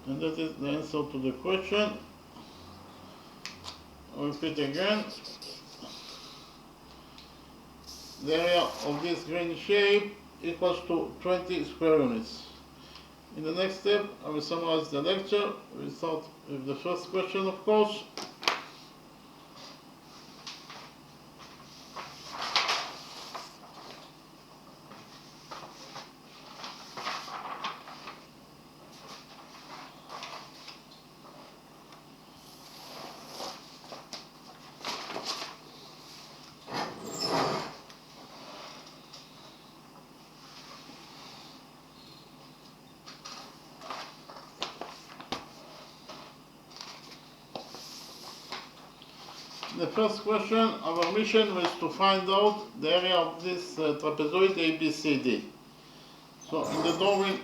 And that is the answer to the question. I'll repeat again. The area of this green shape equals to 20 square units. In the next step, I will summarize the lecture. We'll start with the first question, of course. The first question, our mission was to find out the area of this trapezoid ABCD. So in the drawing,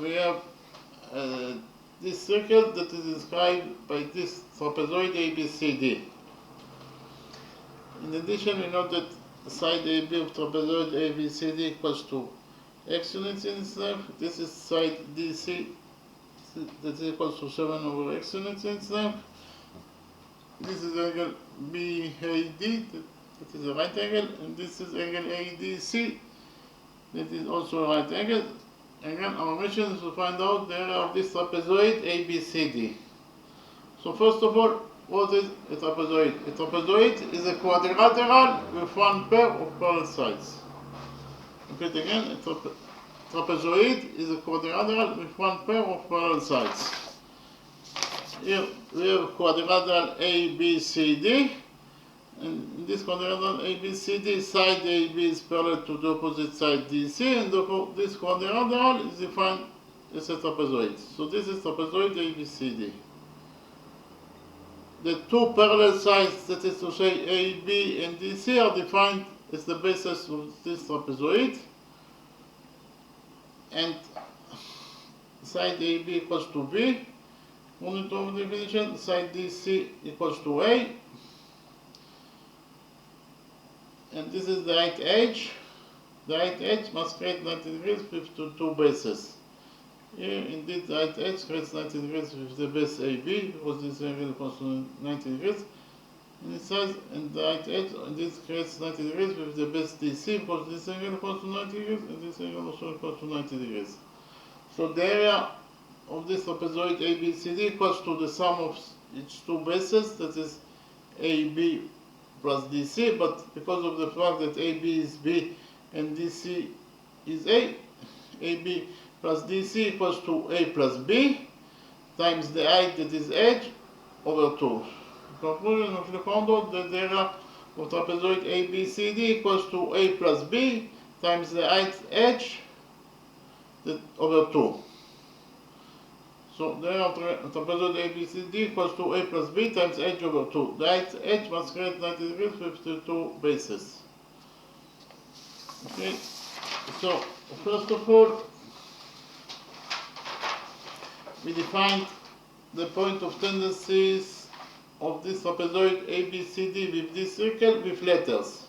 we have this circle that is described by this trapezoid ABCD. In addition, we know that side AB of trapezoid ABCD equals to x units in its length. This is side DC, that is equals to 7 over x units in its length. This is angle BAD, that is a right angle, and this is angle ADC, that is also a right angle. Again, our mission is to find out the area of this trapezoid ABCD. So first of all, what is a trapezoid? A trapezoid is a quadrilateral with one pair of parallel sides. Repeat again, a trapezoid is a quadrilateral with one pair of parallel sides. Here we have quadrilateral ABCD, and in this quadrilateral ABCD, side AB is parallel to the opposite side DC, and therefore this quadrilateral is defined as a trapezoid. So this is trapezoid ABCD. The two parallel sides, that is to say AB and DC, are defined as the basis of this trapezoid, and side AB equals to B. According to our definition, side DC equals to A, and this is the right edge. The right edge must create 90 degrees with two bases. Here, indeed, the right edge creates 90 degrees with the base AB, because this angle equals to 90 degrees. And it says, and the right edge, and this creates 90 degrees with the base DC, because this angle equals to 90 degrees, and this angle also equals to 90 degrees. So the area of this trapezoid ABCD equals to the sum of its two bases, that is AB plus DC, but because of the fact that AB is B and DC is A, AB plus DC equals to A plus B times the height, that is h, over 2. In conclusion, we found out that the area of trapezoid ABCD equals to A plus B times the height h, over 2. So the area of trapezoid ABCD equals to A plus B times h over 2. The height h must create 90 degrees with the 2 bases. Okay, so first of all, we defined the point of tendencies of this trapezoid ABCD with this circle with letters.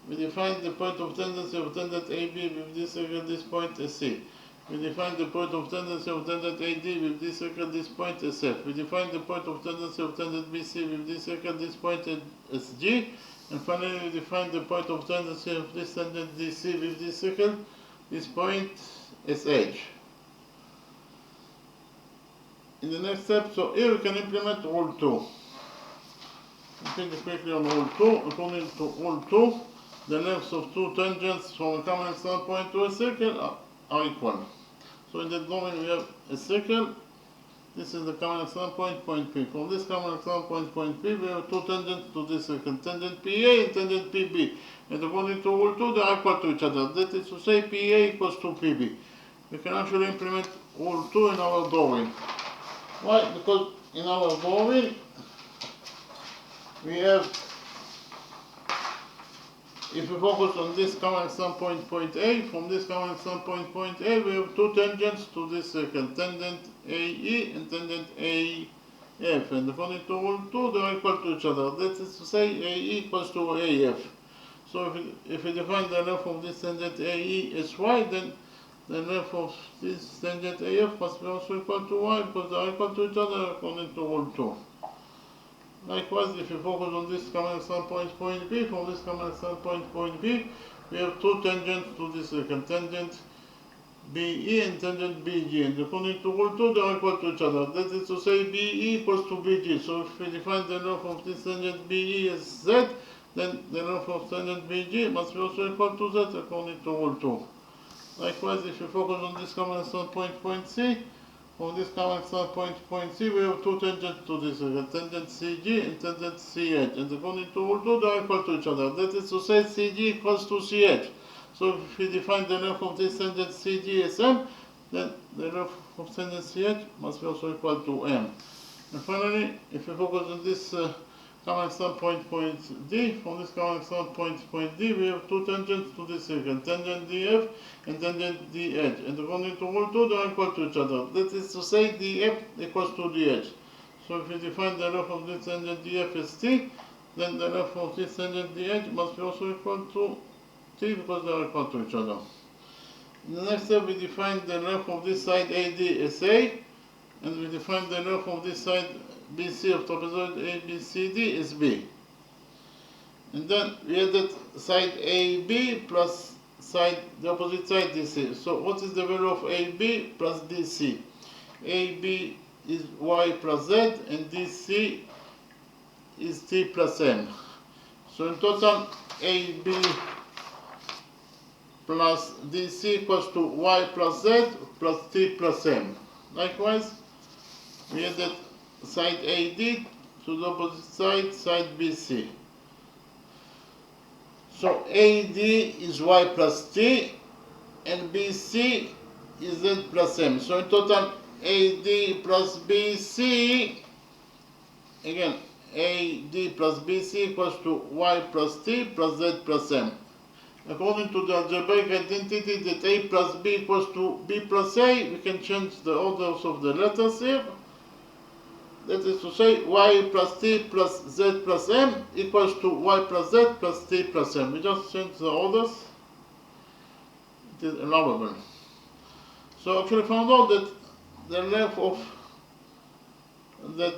We defined the point of tendency of tangent AB with this circle, this point as C. We defined the point of tendency of tangent AD with this circle, this point as F. We defined the point of tendency of tangent BC with this circle, this point as G. And finally, we defined the point of tendency of this tangent DC with this circle, this point as H. In the next step, so here we can implement rule 2. We think quickly on rule 2. According to rule 2, the lengths of two tangents from a common standpoint to a circle are equal. So in the drawing we have a circle. This is the common standpoint, point P. From this common standpoint, point P, we have two tangents to this circle, tangent PA and tangent PB. And according to rule 2, they are equal to each other. That is to say, PA equals to PB. We can actually implement rule 2 in our drawing. Why? Because in our drawing, we have, if we focus on this common standpoint, point A, from this common standpoint, point A, we have two tangents to this circle, tangent AE and tangent AF. And according to rule 2, they are equal to each other. That is to say, AE equals to AF. So if we define the length of this tangent AE as y, then the length of this tangent AF must be also equal to y, because they are equal to each other according to rule 2. Likewise, if you focus on this common standpoint, point B, from this common standpoint, point B, we have two tangents to this circle, tangent BE and tangent BG. And according to rule 2, they are equal to each other. That is to say, BE equals to BG. So if we define the length of this tangent BE as Z, then the length of tangent BG must be also equal to Z according to rule 2. Likewise, if you focus on this common standpoint, point C, from this common standpoint, point C, we have two tangents to this circle, tangent CG and tangent CH. And according to rule 2, they are equal to each other. That is to say, CG equals to CH. So if we define the length of this tangent CG as M, then the length of tangent CH must be also equal to M. And finally, if we focus on this common standpoint, point D, from this common standpoint, point D, we have two tangents to this circle, tangent DF and tangent DH. And according to rule 2, they are equal to each other. That is to say, DF equals to DH. So if we define the length of this tangent DF as T, then the length of this tangent DH must be also equal to T, because they are equal to each other. In the next step, we define the length of this side AD as A, and we define the length of this side BC of trapezoid ABCD as B. And then we added side AB plus the opposite side DC. So what is the value of AB plus DC? AB is Y plus Z and DC is T plus M. So in total, AB plus DC equals to Y plus Z plus T plus M. Likewise, we added side AD to the opposite side, side BC. So AD is Y plus T and BC is Z plus M. So in total, AD plus BC, again, AD plus BC equals to Y plus T plus Z plus M. According to the algebraic identity that A plus B equals to B plus A, we can change the orders of the letters here. That is to say, Y plus T plus Z plus M equals to Y plus Z plus T plus M. We just change the orders. It is allowable. So actually found out that the length of that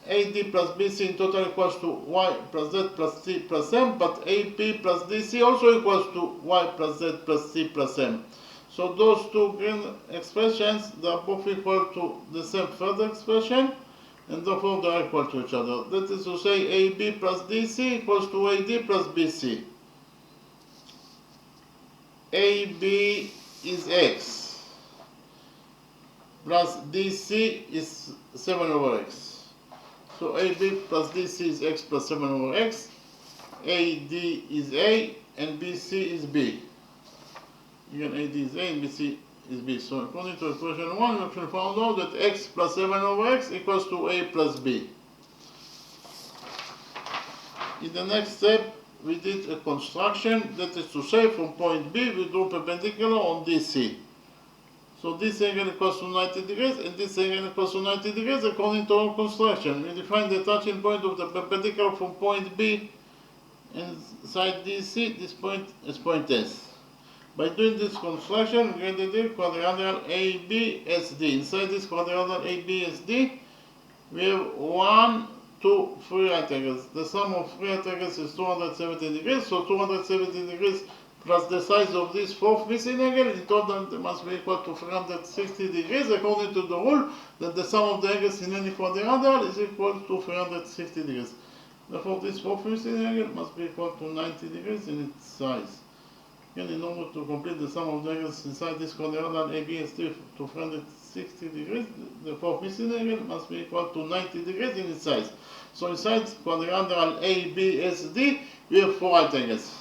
AD plus BC in total equals to Y plus Z plus T plus M, but AP plus DC also equals to Y plus Z plus T plus M. So those two green expressions, they are both equal to the same further expression, and therefore they are equal to each other. That is to say, AB plus DC equals to AD plus BC. AB is x plus DC is 7 over x. So AB plus DC is x plus 7 over x. AD is A and BC is B. Again, AD is A and BC is B. So according to equation 1, we can find out that x plus 7 over x equals to A plus B. In the next step, we did a construction, that is to say from point B we drew perpendicular on DC. So this angle equals to 90 degrees and this angle equals to 90 degrees according to our construction. We define the touching point of the perpendicular from point B inside DC, this point is point S. By doing this construction, we're going to do quadrilateral ABSD. Inside this quadrilateral ABSD, we have 1, 2, 3 right angles. The sum of 3 right angles is 270 degrees, so 270 degrees plus the size of this fourth missing angle, in total it must be equal to 360 degrees, according to the rule that the sum of the angles in any quadrilateral is equal to 360 degrees. Therefore, this fourth missing angle must be equal to 90 degrees in its size. And in order to complete the sum of the angles inside this quadrilateral ABSD to 360 degrees, the fourth missing angle must be equal to 90 degrees in its size. So inside quadrilateral ABSD, we have 4 right angles.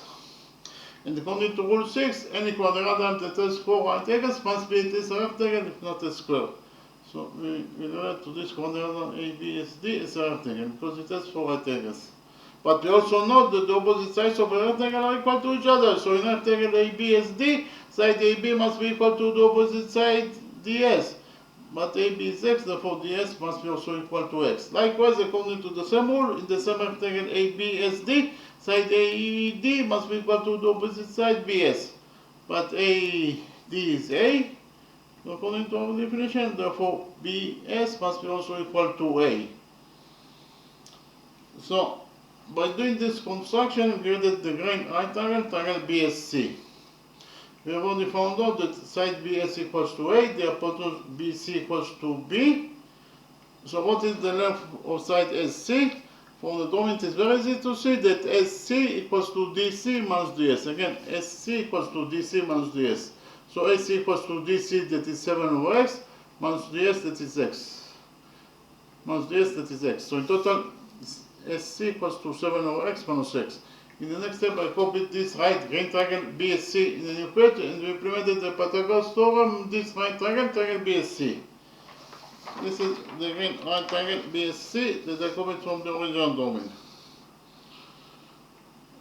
And according to rule 6, any quadrilateral that has 4 right angles must be a rectangle if not a square. So we relate to this quadrilateral ABSD as a rectangle because it has 4 right angles. But we also know that the opposite sides of a rectangle are equal to each other. So in rectangle ABSD, side AB must be equal to the opposite side DS. But AB is x, therefore DS must be also equal to x. Likewise, according to the same rule, in the same rectangle ABSD, side AD must be equal to the opposite side BS. But AD is A, according to our definition, therefore BS must be also equal to A. So, by doing this construction, we created the green right triangle BSC. We have already found out that side BS equals to A, the hypotenuse BC equals to B. So what is the length of side SC? For the drawing, it is very easy to see that SC equals to DC minus DS. Again, SC equals to DC minus DS. So SC equals to DC, that is 7 over x, minus DS, that is x. Minus DS, that is x. So in total, SC equals to 7 over x minus x. In the next step, I copied this right green triangle BSC in the new page and we implemented the Pythagoras theorem, this right triangle BSC. This is the green right triangle BSC that I copied from the original domain.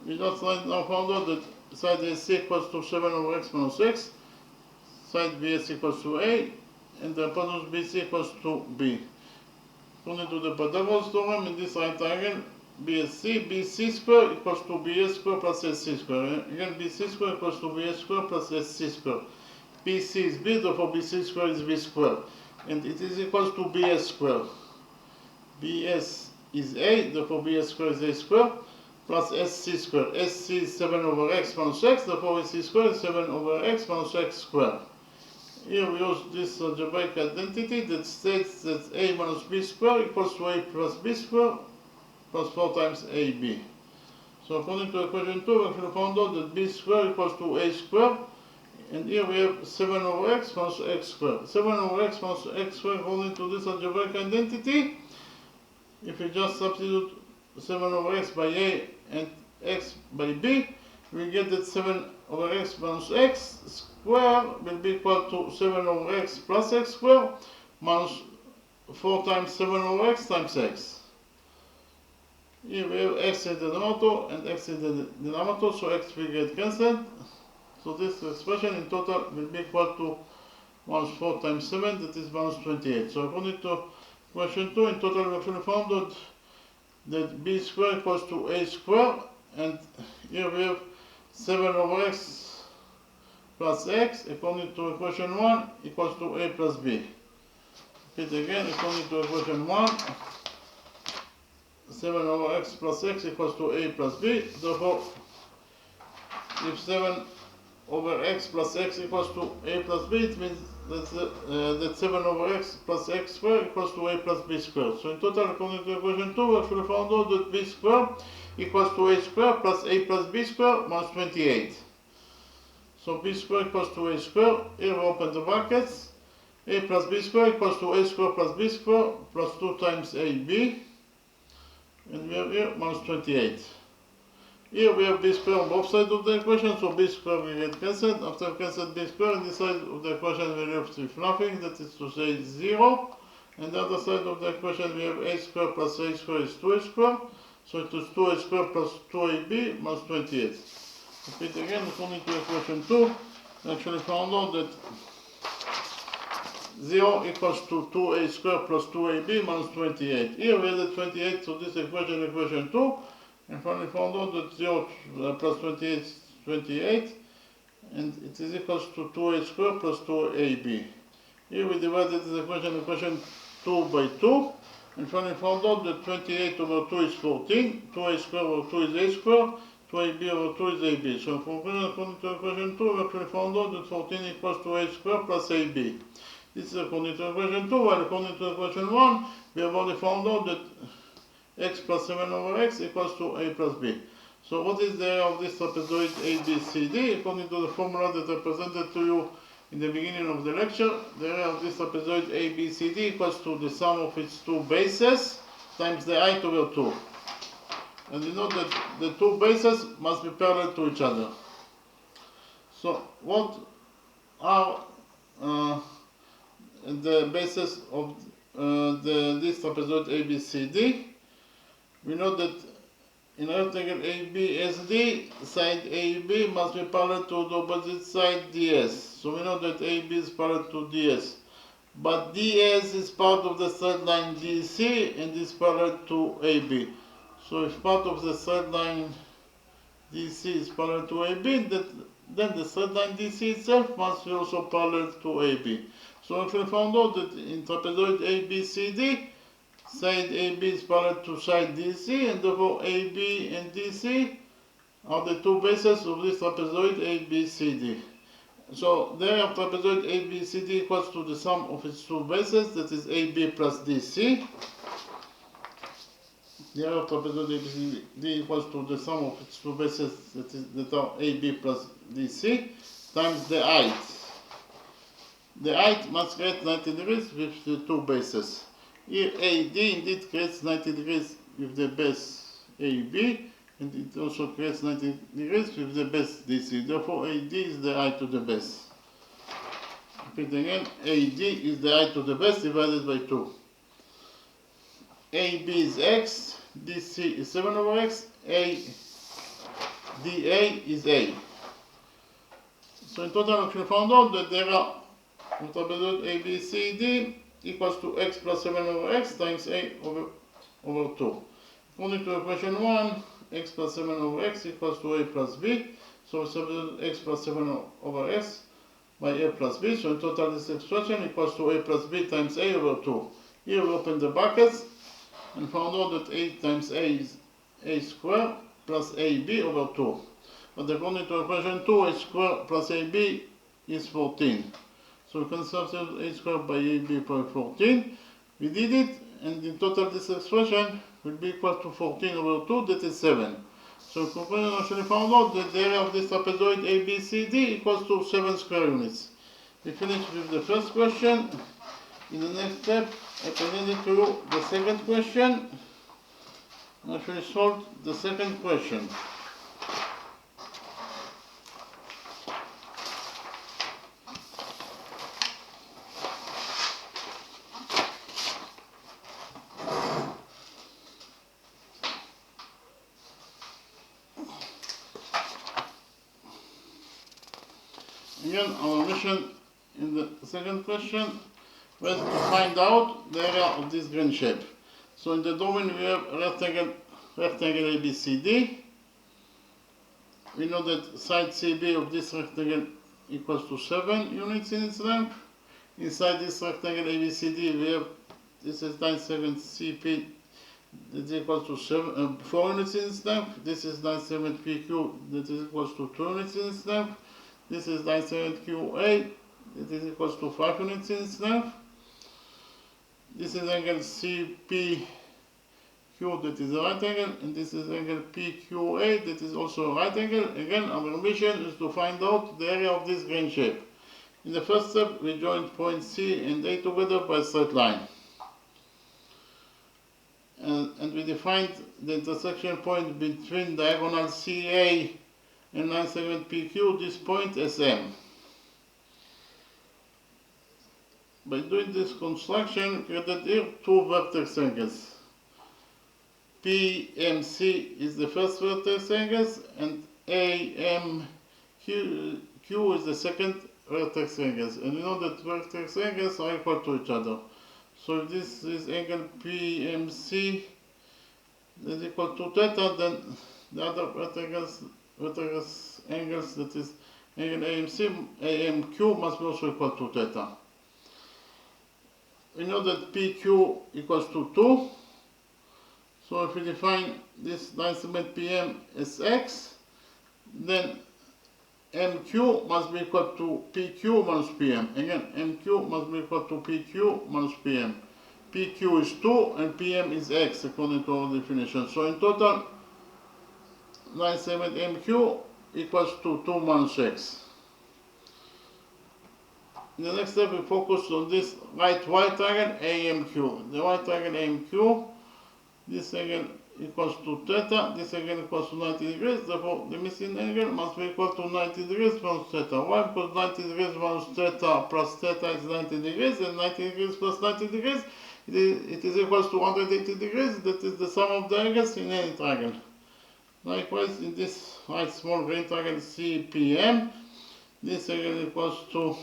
We just right now found out that side SC equals to 7 over x minus x, side BS equals to A, and the hypotenuse BC equals to B. According to the Pythagoras theorem, in this right triangle BSC, BC square equals to BS square plus SC square. Again, BC square equals to BS square plus SC square. BC is B, therefore BC square is B square. And it is equals to BS square. BS is A, therefore BS square is A square, plus SC square. SC is 7 over x minus x, therefore SC square is 7 over x minus x square. Here we use this algebraic identity that states that A minus B square equals to A plus B square plus 4 times AB. So according to equation 2, we have found out that B square equals to A square, and here we have 7 over x minus x square. 7 over x minus x square according to this algebraic identity, if we just substitute 7 over x by A and x by B, we get that 7 over x minus x square will be equal to 7 over x plus x square minus 4 times 7 over x times x. Here we have x in the denominator and x in the denominator, so x will get cancelled. So this expression in total will be equal to minus 4 times 7, that is minus 28. So according to question 2, in total we have found out that b square equals to a square, and here we have 7 over x plus x, according to equation 1, equals to a plus b. Repeat again, according to equation 1, 7 over x plus x equals to a plus b. Therefore, if 7 over x plus x equals to a plus b, it means that 7 over x plus x squared equals to a plus b squared. So in total, according to equation 2, we actually found out that b squared equals to a squared plus a plus b squared minus 28. So b squared equals to a squared. Here we open the brackets. A plus b squared equals to a squared plus b squared plus 2 times ab. And we have here minus 28. Here we have b squared on both sides of the equation, so b squared will get cancelled. After cancelled b squared, on this side of the equation we left with nothing, that is to say 0. And the other side of the equation we have a squared plus a squared is 2a squared. So it is 2a squared plus 2ab minus 28. Repeat again, according to equation 2, we actually found out that 0 equals to 2a squared plus 2ab minus 28. Here we added 28 to this equation, equation 2, and finally found out that 0 plus 28 is 28, and it is equals to 2a squared plus 2ab. Here we divided this equation, equation 2 by 2, and finally found out that 28 over 2 is 14, 2a squared over 2 is a squared, 2ab over 2 is ab. So according to equation 2, we actually found out that 14 equals to a squared plus ab. This is according to equation 2, while according to equation 1, we have already found out that x plus 7 over x equals to a plus b. So what is the area of this trapezoid ABCD? According to the formula that I presented to you in the beginning of the lecture, the area of this trapezoid ABCD equals to the sum of its two bases times the height over 2. And you know that the two bases must be parallel to each other. So what are the bases of this trapezoid ABCD? We know that in a rectangle ABSD, side AB must be parallel to the opposite side DS. So we know that AB is parallel to DS. But DS is part of the side line DC and is parallel to AB. So if part of the side line DC is parallel to AB, then the side line DC itself must be also parallel to AB. So if we found out that in trapezoid ABCD, side AB is parallel to side DC, and therefore AB and DC are the two bases of this trapezoid ABCD. So the area of trapezoid ABCD equals to the sum of its two bases, that is AB plus DC. The area of trapezoid ABCD equals to the sum of its two bases, that are AB plus DC, times the height. The height must create 90 degrees with the two bases. Here AD indeed creates 90 degrees with the base AB, and it also creates 90 degrees with the base DC. Therefore AD is the height to the base. Repeat again, AD is the height to the base divided by 2. AB is x, DC is 7 over x, DA is A. So in total we found out that the area of trapezoid ABCD equals to x plus 7 over x times a over 2. According to equation 1, x plus 7 over x equals to a plus b. So we substitute x plus 7 over x by a plus b. So in total this expression equals to a plus b times a over 2. Here we open the brackets and found out that a times a is a squared plus ab over 2. But according to equation 2, a squared plus ab is 14. So we can substitute a squared by ab by 14. We did it, and in total this expression will be equal to 14 over 2, that is 7. So conclusion actually found out that the area of this trapezoid ABCD equals to 7 square units. We finished with the first question. In the next step, I presented to you the second question. I actually solved the second question. Again, our mission in the second question was to find out the area of this green shape. So in the domain we have rectangle ABCD. We know that side CB of this rectangle equals to 7 units in its length. Inside this rectangle ABCD we have, this is 97 CP, that is equals to 4 units in its length. This is 97 PQ, that is equals to 2 units in its length. This is 97QA, that is equals to 5 units in its length. This is angle CPQ, PQ, that is a right angle, and this is angle PQA, that is also a right angle. Again, our mission is to find out the area of this green shape. In the first step, we joined point C and A together by a straight line. And we defined the intersection point between diagonal CA and line segment PQ, this point SM. By doing this construction, we created here two vertex angles. PMC is the first vertex angle, and AMQ is the second vertex angle. And we know that vertex angles are equal to each other. So if this is angle PMC is equal to theta, then the other vertex angles, that is angle AMQ, must be also equal to theta. We know that PQ equals to 2. So if we define this line segment PM as X, then MQ must be equal to PQ minus PM. Again, MQ must be equal to PQ minus PM. PQ is 2 and PM is X according to our definition. So in total, line segment MQ equals to 2 minus X. In the next step, we focus on this right triangle AMQ. The right triangle AMQ, this angle equals to theta, this angle equals to 90 degrees, therefore the missing angle must be equal to 90 degrees minus theta. Why? Because 90 degrees minus theta plus theta is 90 degrees, and 90 degrees plus 90 degrees, it is equals to 180 degrees, that is the sum of the angles in any triangle. Likewise, in this right small green triangle CPM, this angle equals to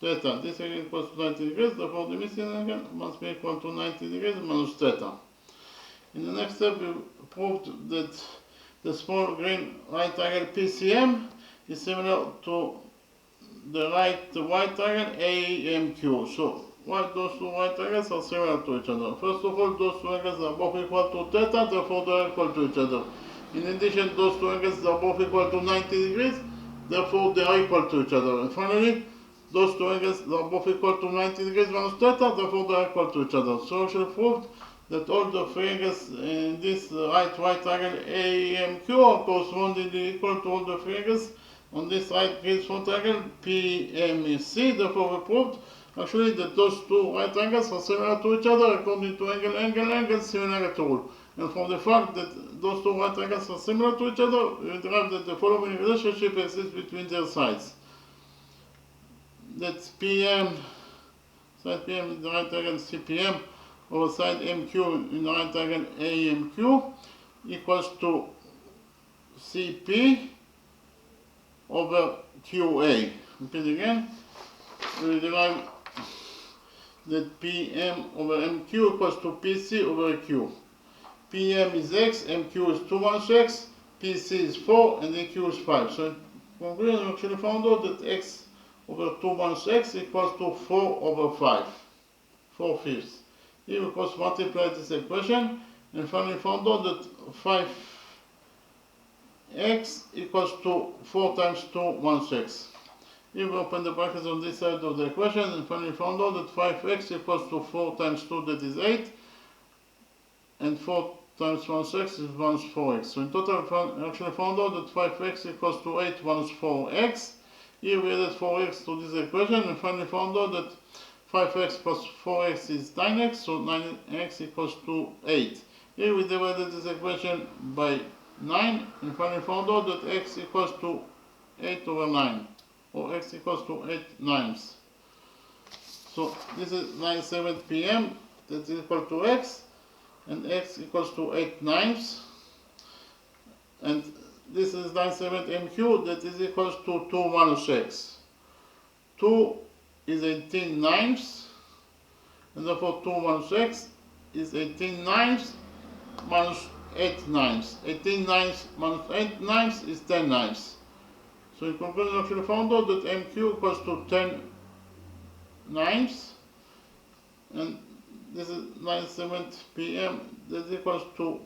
theta. This angle equals to 90 degrees, therefore the missing angle must be equal to 90 degrees minus theta. In the next step, we proved that the small green right triangle PCM is similar to the white triangle AMQ. So, why those two right triangles are similar to each other? First of all, those two angles are both equal to theta, therefore they are equal to each other. In addition, those two angles are both equal to 90 degrees, therefore they are equal to each other. And finally, those two angles are both equal to 90 degrees minus theta, therefore they are equal to each other. So we should prove that all the three angles in this right triangle AMQ are correspondingly equal to all the three angles on this right graceful triangle PMC. Therefore we proved actually that those two right angles are similar to each other according to angle similarity rule. And from the fact that those two right angles are similar to each other, we derive that the following relationship exists between their sides. That's PM, side PM in the right triangle CPM over side MQ in the right triangle AMQ equals to CP over QA. Repeat again. We derive that PM over MQ equals to PC over Q. PM is X, MQ is 2 minus X, PC is 4, and AQ is 5. So in conclusion, we actually found out that X over 2 minus X equals to 4 over 5, 4/5. Here we cross multiply this equation and finally found out that 5x equals to 4 times 2 minus x. Here we open the brackets on this side of the equation and finally found out that 5x equals to 4 times 2, that is 8, and 4 times minus x is minus 4x. So in total we actually found out that 5x equals to 8 minus 4x. Here we added 4x to this equation and finally found out that 5x plus 4x is 9x, so 9x equals to 8. Here we divided this equation by 9 and finally found out that x equals to 8 over 9, or x equals to 8 ninths. So this is 9/7 PM, that's equal to x, and x equals to 8 ninths. And this is 9/7 MQ, that is equals to 2 minus x. 2 is 18 ninths, and therefore 2 minus x is 18 ninths minus 8 ninths. 18 ninths minus 8 ninths is 10 ninths. So in conclusion, actually found out that MQ equals to 10 ninths, and this is 9/7 PM, that equals to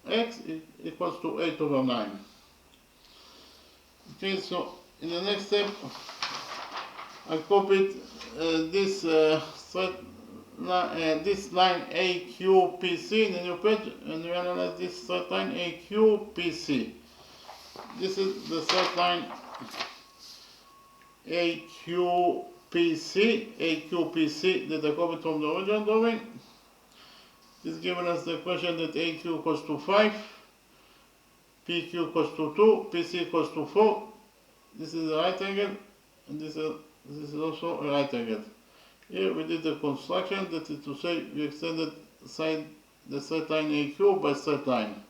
x equals to 8 over 9. Okay, so in the next step, I copied this straight this line AQPC in the new page, and we analyze this straight line AQPC. This is the straight line AQPC that I copied from the original drawing. It is given us the equation that AQ equals to 5, PQ equals to 2, PC equals to 4. This is a right angle, and this is also a right angle. Here we did the construction, that is to say we extended the straight line AQ by straight line.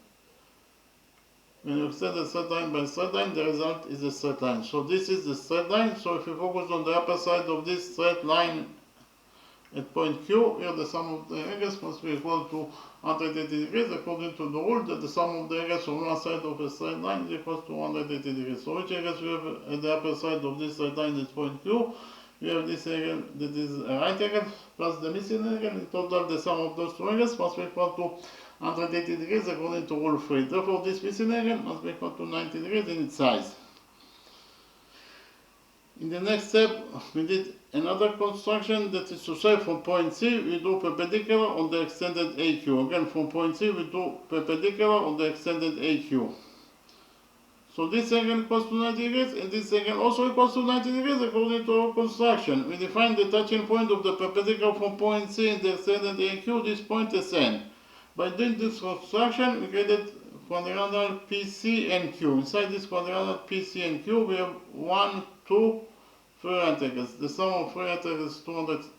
When you extend the straight line by straight line, the result is a straight line. So this is the straight line. So if you focus on the upper side of this straight line at point Q, here the sum of the angles must be equal to 180 degrees, according to the rule that the sum of the angles on one side of a straight line is equal to 180 degrees. So which angles we have at the upper side of this straight line at point Q? We have this angle that is a right angle plus the missing angle. In total, the sum of those two angles must be equal to 180 degrees according to rule 3. Therefore, this missing angle must be equal to 90 degrees in its size. In the next step, we did another construction, that is to say from point C we do perpendicular on the extended AQ. Again, from point C we do perpendicular on the extended AQ. So this angle equals to 90 degrees, and this angle also equals to 90 degrees according to our construction. We define the touching point of the perpendicular from point C in the extended AQ, this point is N. By doing this construction, we created quadrangle PC and Q. Inside this quadrangle PC and Q, we have 1, 2, 3 right angles. The sum of 3 right angles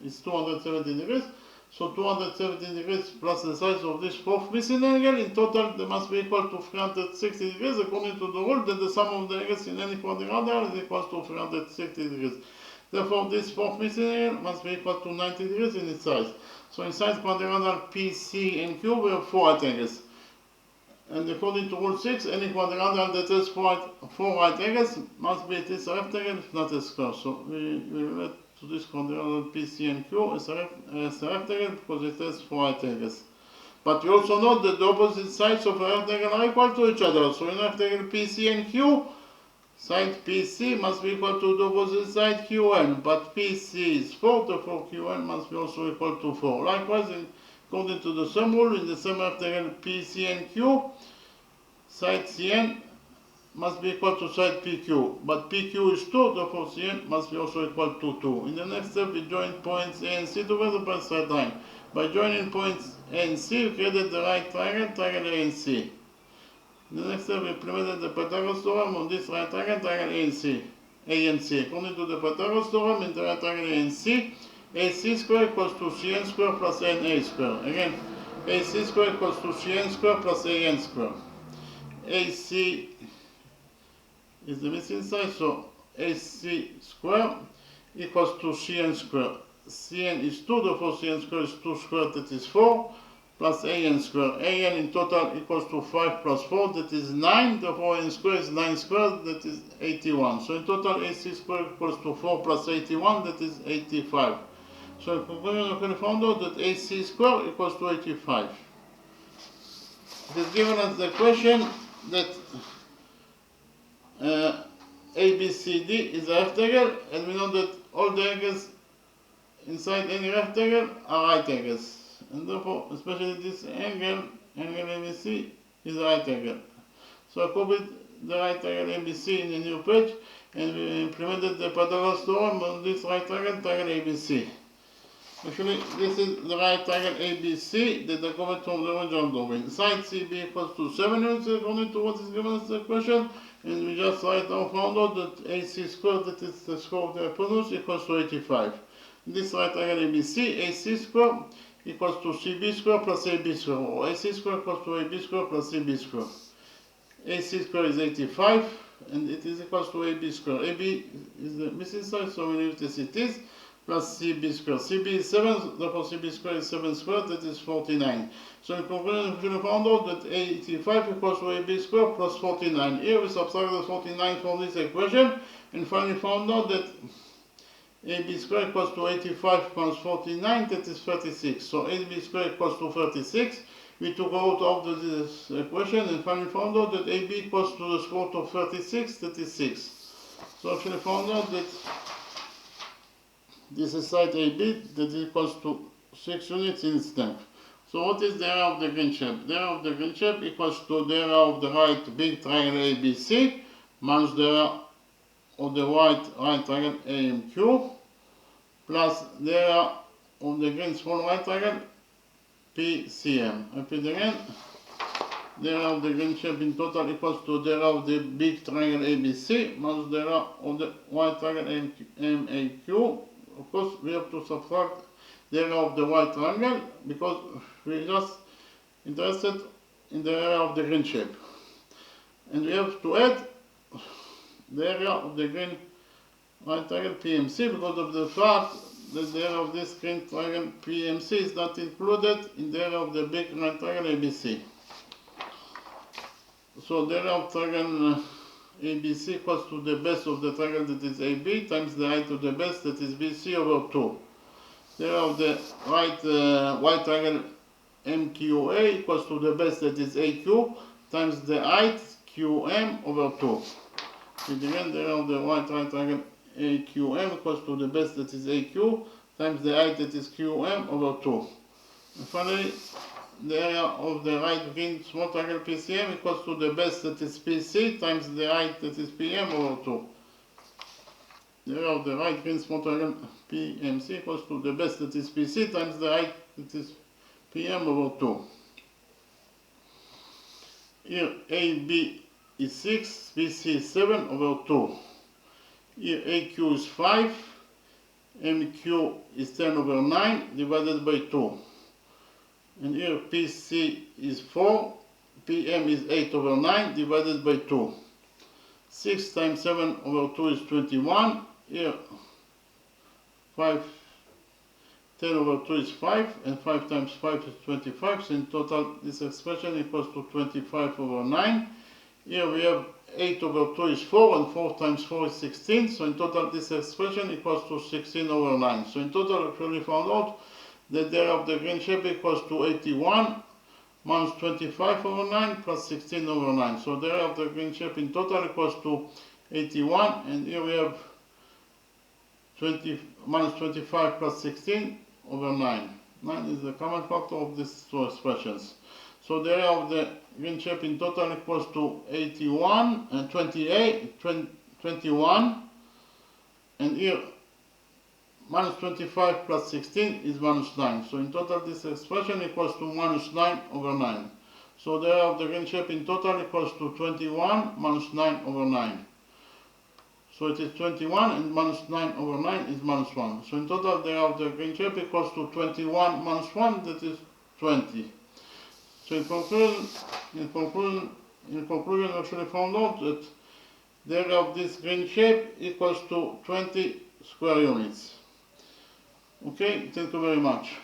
is 270 degrees. So 270 degrees plus the size of this fourth missing angle, in total they must be equal to 360 degrees according to the rule that the sum of the angles in any quadrangle is equal to 360 degrees. Therefore, this fourth missing angle must be equal to 90 degrees in its size. So inside quadrangle PC and Q we have 4 right angles. And according to rule 6, any quadrangle that has 4 right angles must be at least a rectangle, if not a square. So we relate to this quadrangle PC and Q as a rectangle because it has 4 right angles. But we also know that the opposite sides of a rectangle are equal to each other. So in rectangle PC and Q, side PC must be equal to the opposite side QN, but PC is 4, therefore QN must be also equal to 4. Likewise, according to the same rule, in the same rectangle PC and Q, side CN must be equal to side PQ, but PQ is 2, therefore CN must be also equal to 2. In the next step, we join points A and C together by straight line. By joining points A and C, we created the right triangle, triangle A and C. In the next step, we implemented the Pythagoras theorem on this right triangle, triangle A and C. According to the Pythagoras theorem, in the right triangle A and C, AC square equals to CN square plus NA square. Again, AC square equals to CN square plus AN square. AC is the missing side, so AC square equals to CN square. CN is 2, therefore CN square is 2 squared, that is 4, plus AN square. AN in total equals to 5 plus 4, that is 9, therefore AN square is 9 squared, that is 81. So in total AC square equals to 4 plus 81, that is 85. So in conclusion, we can find out that AC square equals to 85. It is given us the question that ABCD is a rectangle, and we know that all the angles inside any rectangle are right angles. And therefore, especially this angle ABC, is a right angle. So I copied the right angle ABC in a new page, and we implemented the Pythagoras theorem on this right angle, triangle ABC. Actually, this is the right triangle ABC that I copied from the original drawing. Side CB equals to 7 units according to what is given us the question, and we just right now found out that AC squared, that is the square of the hypotenuse, equals to 85. In this right triangle ABC, AC square equals to CB square plus AB square, or AC square equals to AB square plus CB square. AC square is 85, and it is equals to AB square. AB is the missing side, so we leave it as it is, plus CB square. CB is 7, therefore CB square is 7 squared, that is 49. So in conclusion, we found out that 85 equals to AB square plus 49. Here we subtracted 49 from this equation, and finally found out that AB square equals to 85 plus 49, that is 36. So AB square equals to 36. We took out of this equation and finally found out that AB equals to the square root of 36, that is 6. So actually found out that this is side AB that equals to 6 units in its length. So what is the area of the green shape? The area of the green shape equals to the area of the right big triangle ABC minus the area of the right triangle AMQ plus the area of the green small right triangle PCM. Repeat again. The area of the green shape in total equals to the area of the big triangle ABC minus the area of the white triangle MAQ. Of course, we have to subtract the area of the white triangle because we're just interested in the area of the green shape. And we have to add the area of the green right triangle PMC because of the fact that the area of this green triangle PMC is not included in the area of the big right triangle ABC. So the area of triangle ABC equals to the base of the triangle that is AB times the height of the base that is BC over 2. The area of the white triangle MQA equals to the base that is AQ times the height QM over 2. And again, the area of the white triangle AQM equals to the base that is AQ times the height that is QM over 2. And finally, the area of the right green small triangle PCM equals to the base that is PC times the height that is PM over 2. The area of the right green small triangle PMC equals to the base that is PC times the height that is PM over 2. Here AB is 6, BC is 7 over 2. Here AQ is 5, MQ is 10 over 9 divided by 2. And here PC is 4, PM is 8 over 9 divided by 2. 6 times 7 over 2 is 21. Here 10 over 2 is 5, and 5 times 5 is 25. So in total this expression equals to 25 over 9. Here we have 8 over 2 is 4, and 4 times 4 is 16. So in total this expression equals to 16 over 9. So in total we found out that the area of the green shape equals to 81 minus 25 over 9 plus 16 over 9. So the area of the green shape in total equals to 81, and here we have minus 25 plus 16 over 9. 9 is the common factor of these two expressions. So the area of the green shape in total equals to 81 and 21, and here minus 25 plus 16 is minus 9. So in total this expression equals to minus 9 over 9. So the area of the green shape in total equals to 21 minus 9 over 9. So it is 21, and minus 9 over 9 is minus 1. So in total the area of the green shape equals to 21 minus 1, that is 20. So in conclusion, we actually found out that the area of this green shape equals to 20 square units. Okay, thank you very much.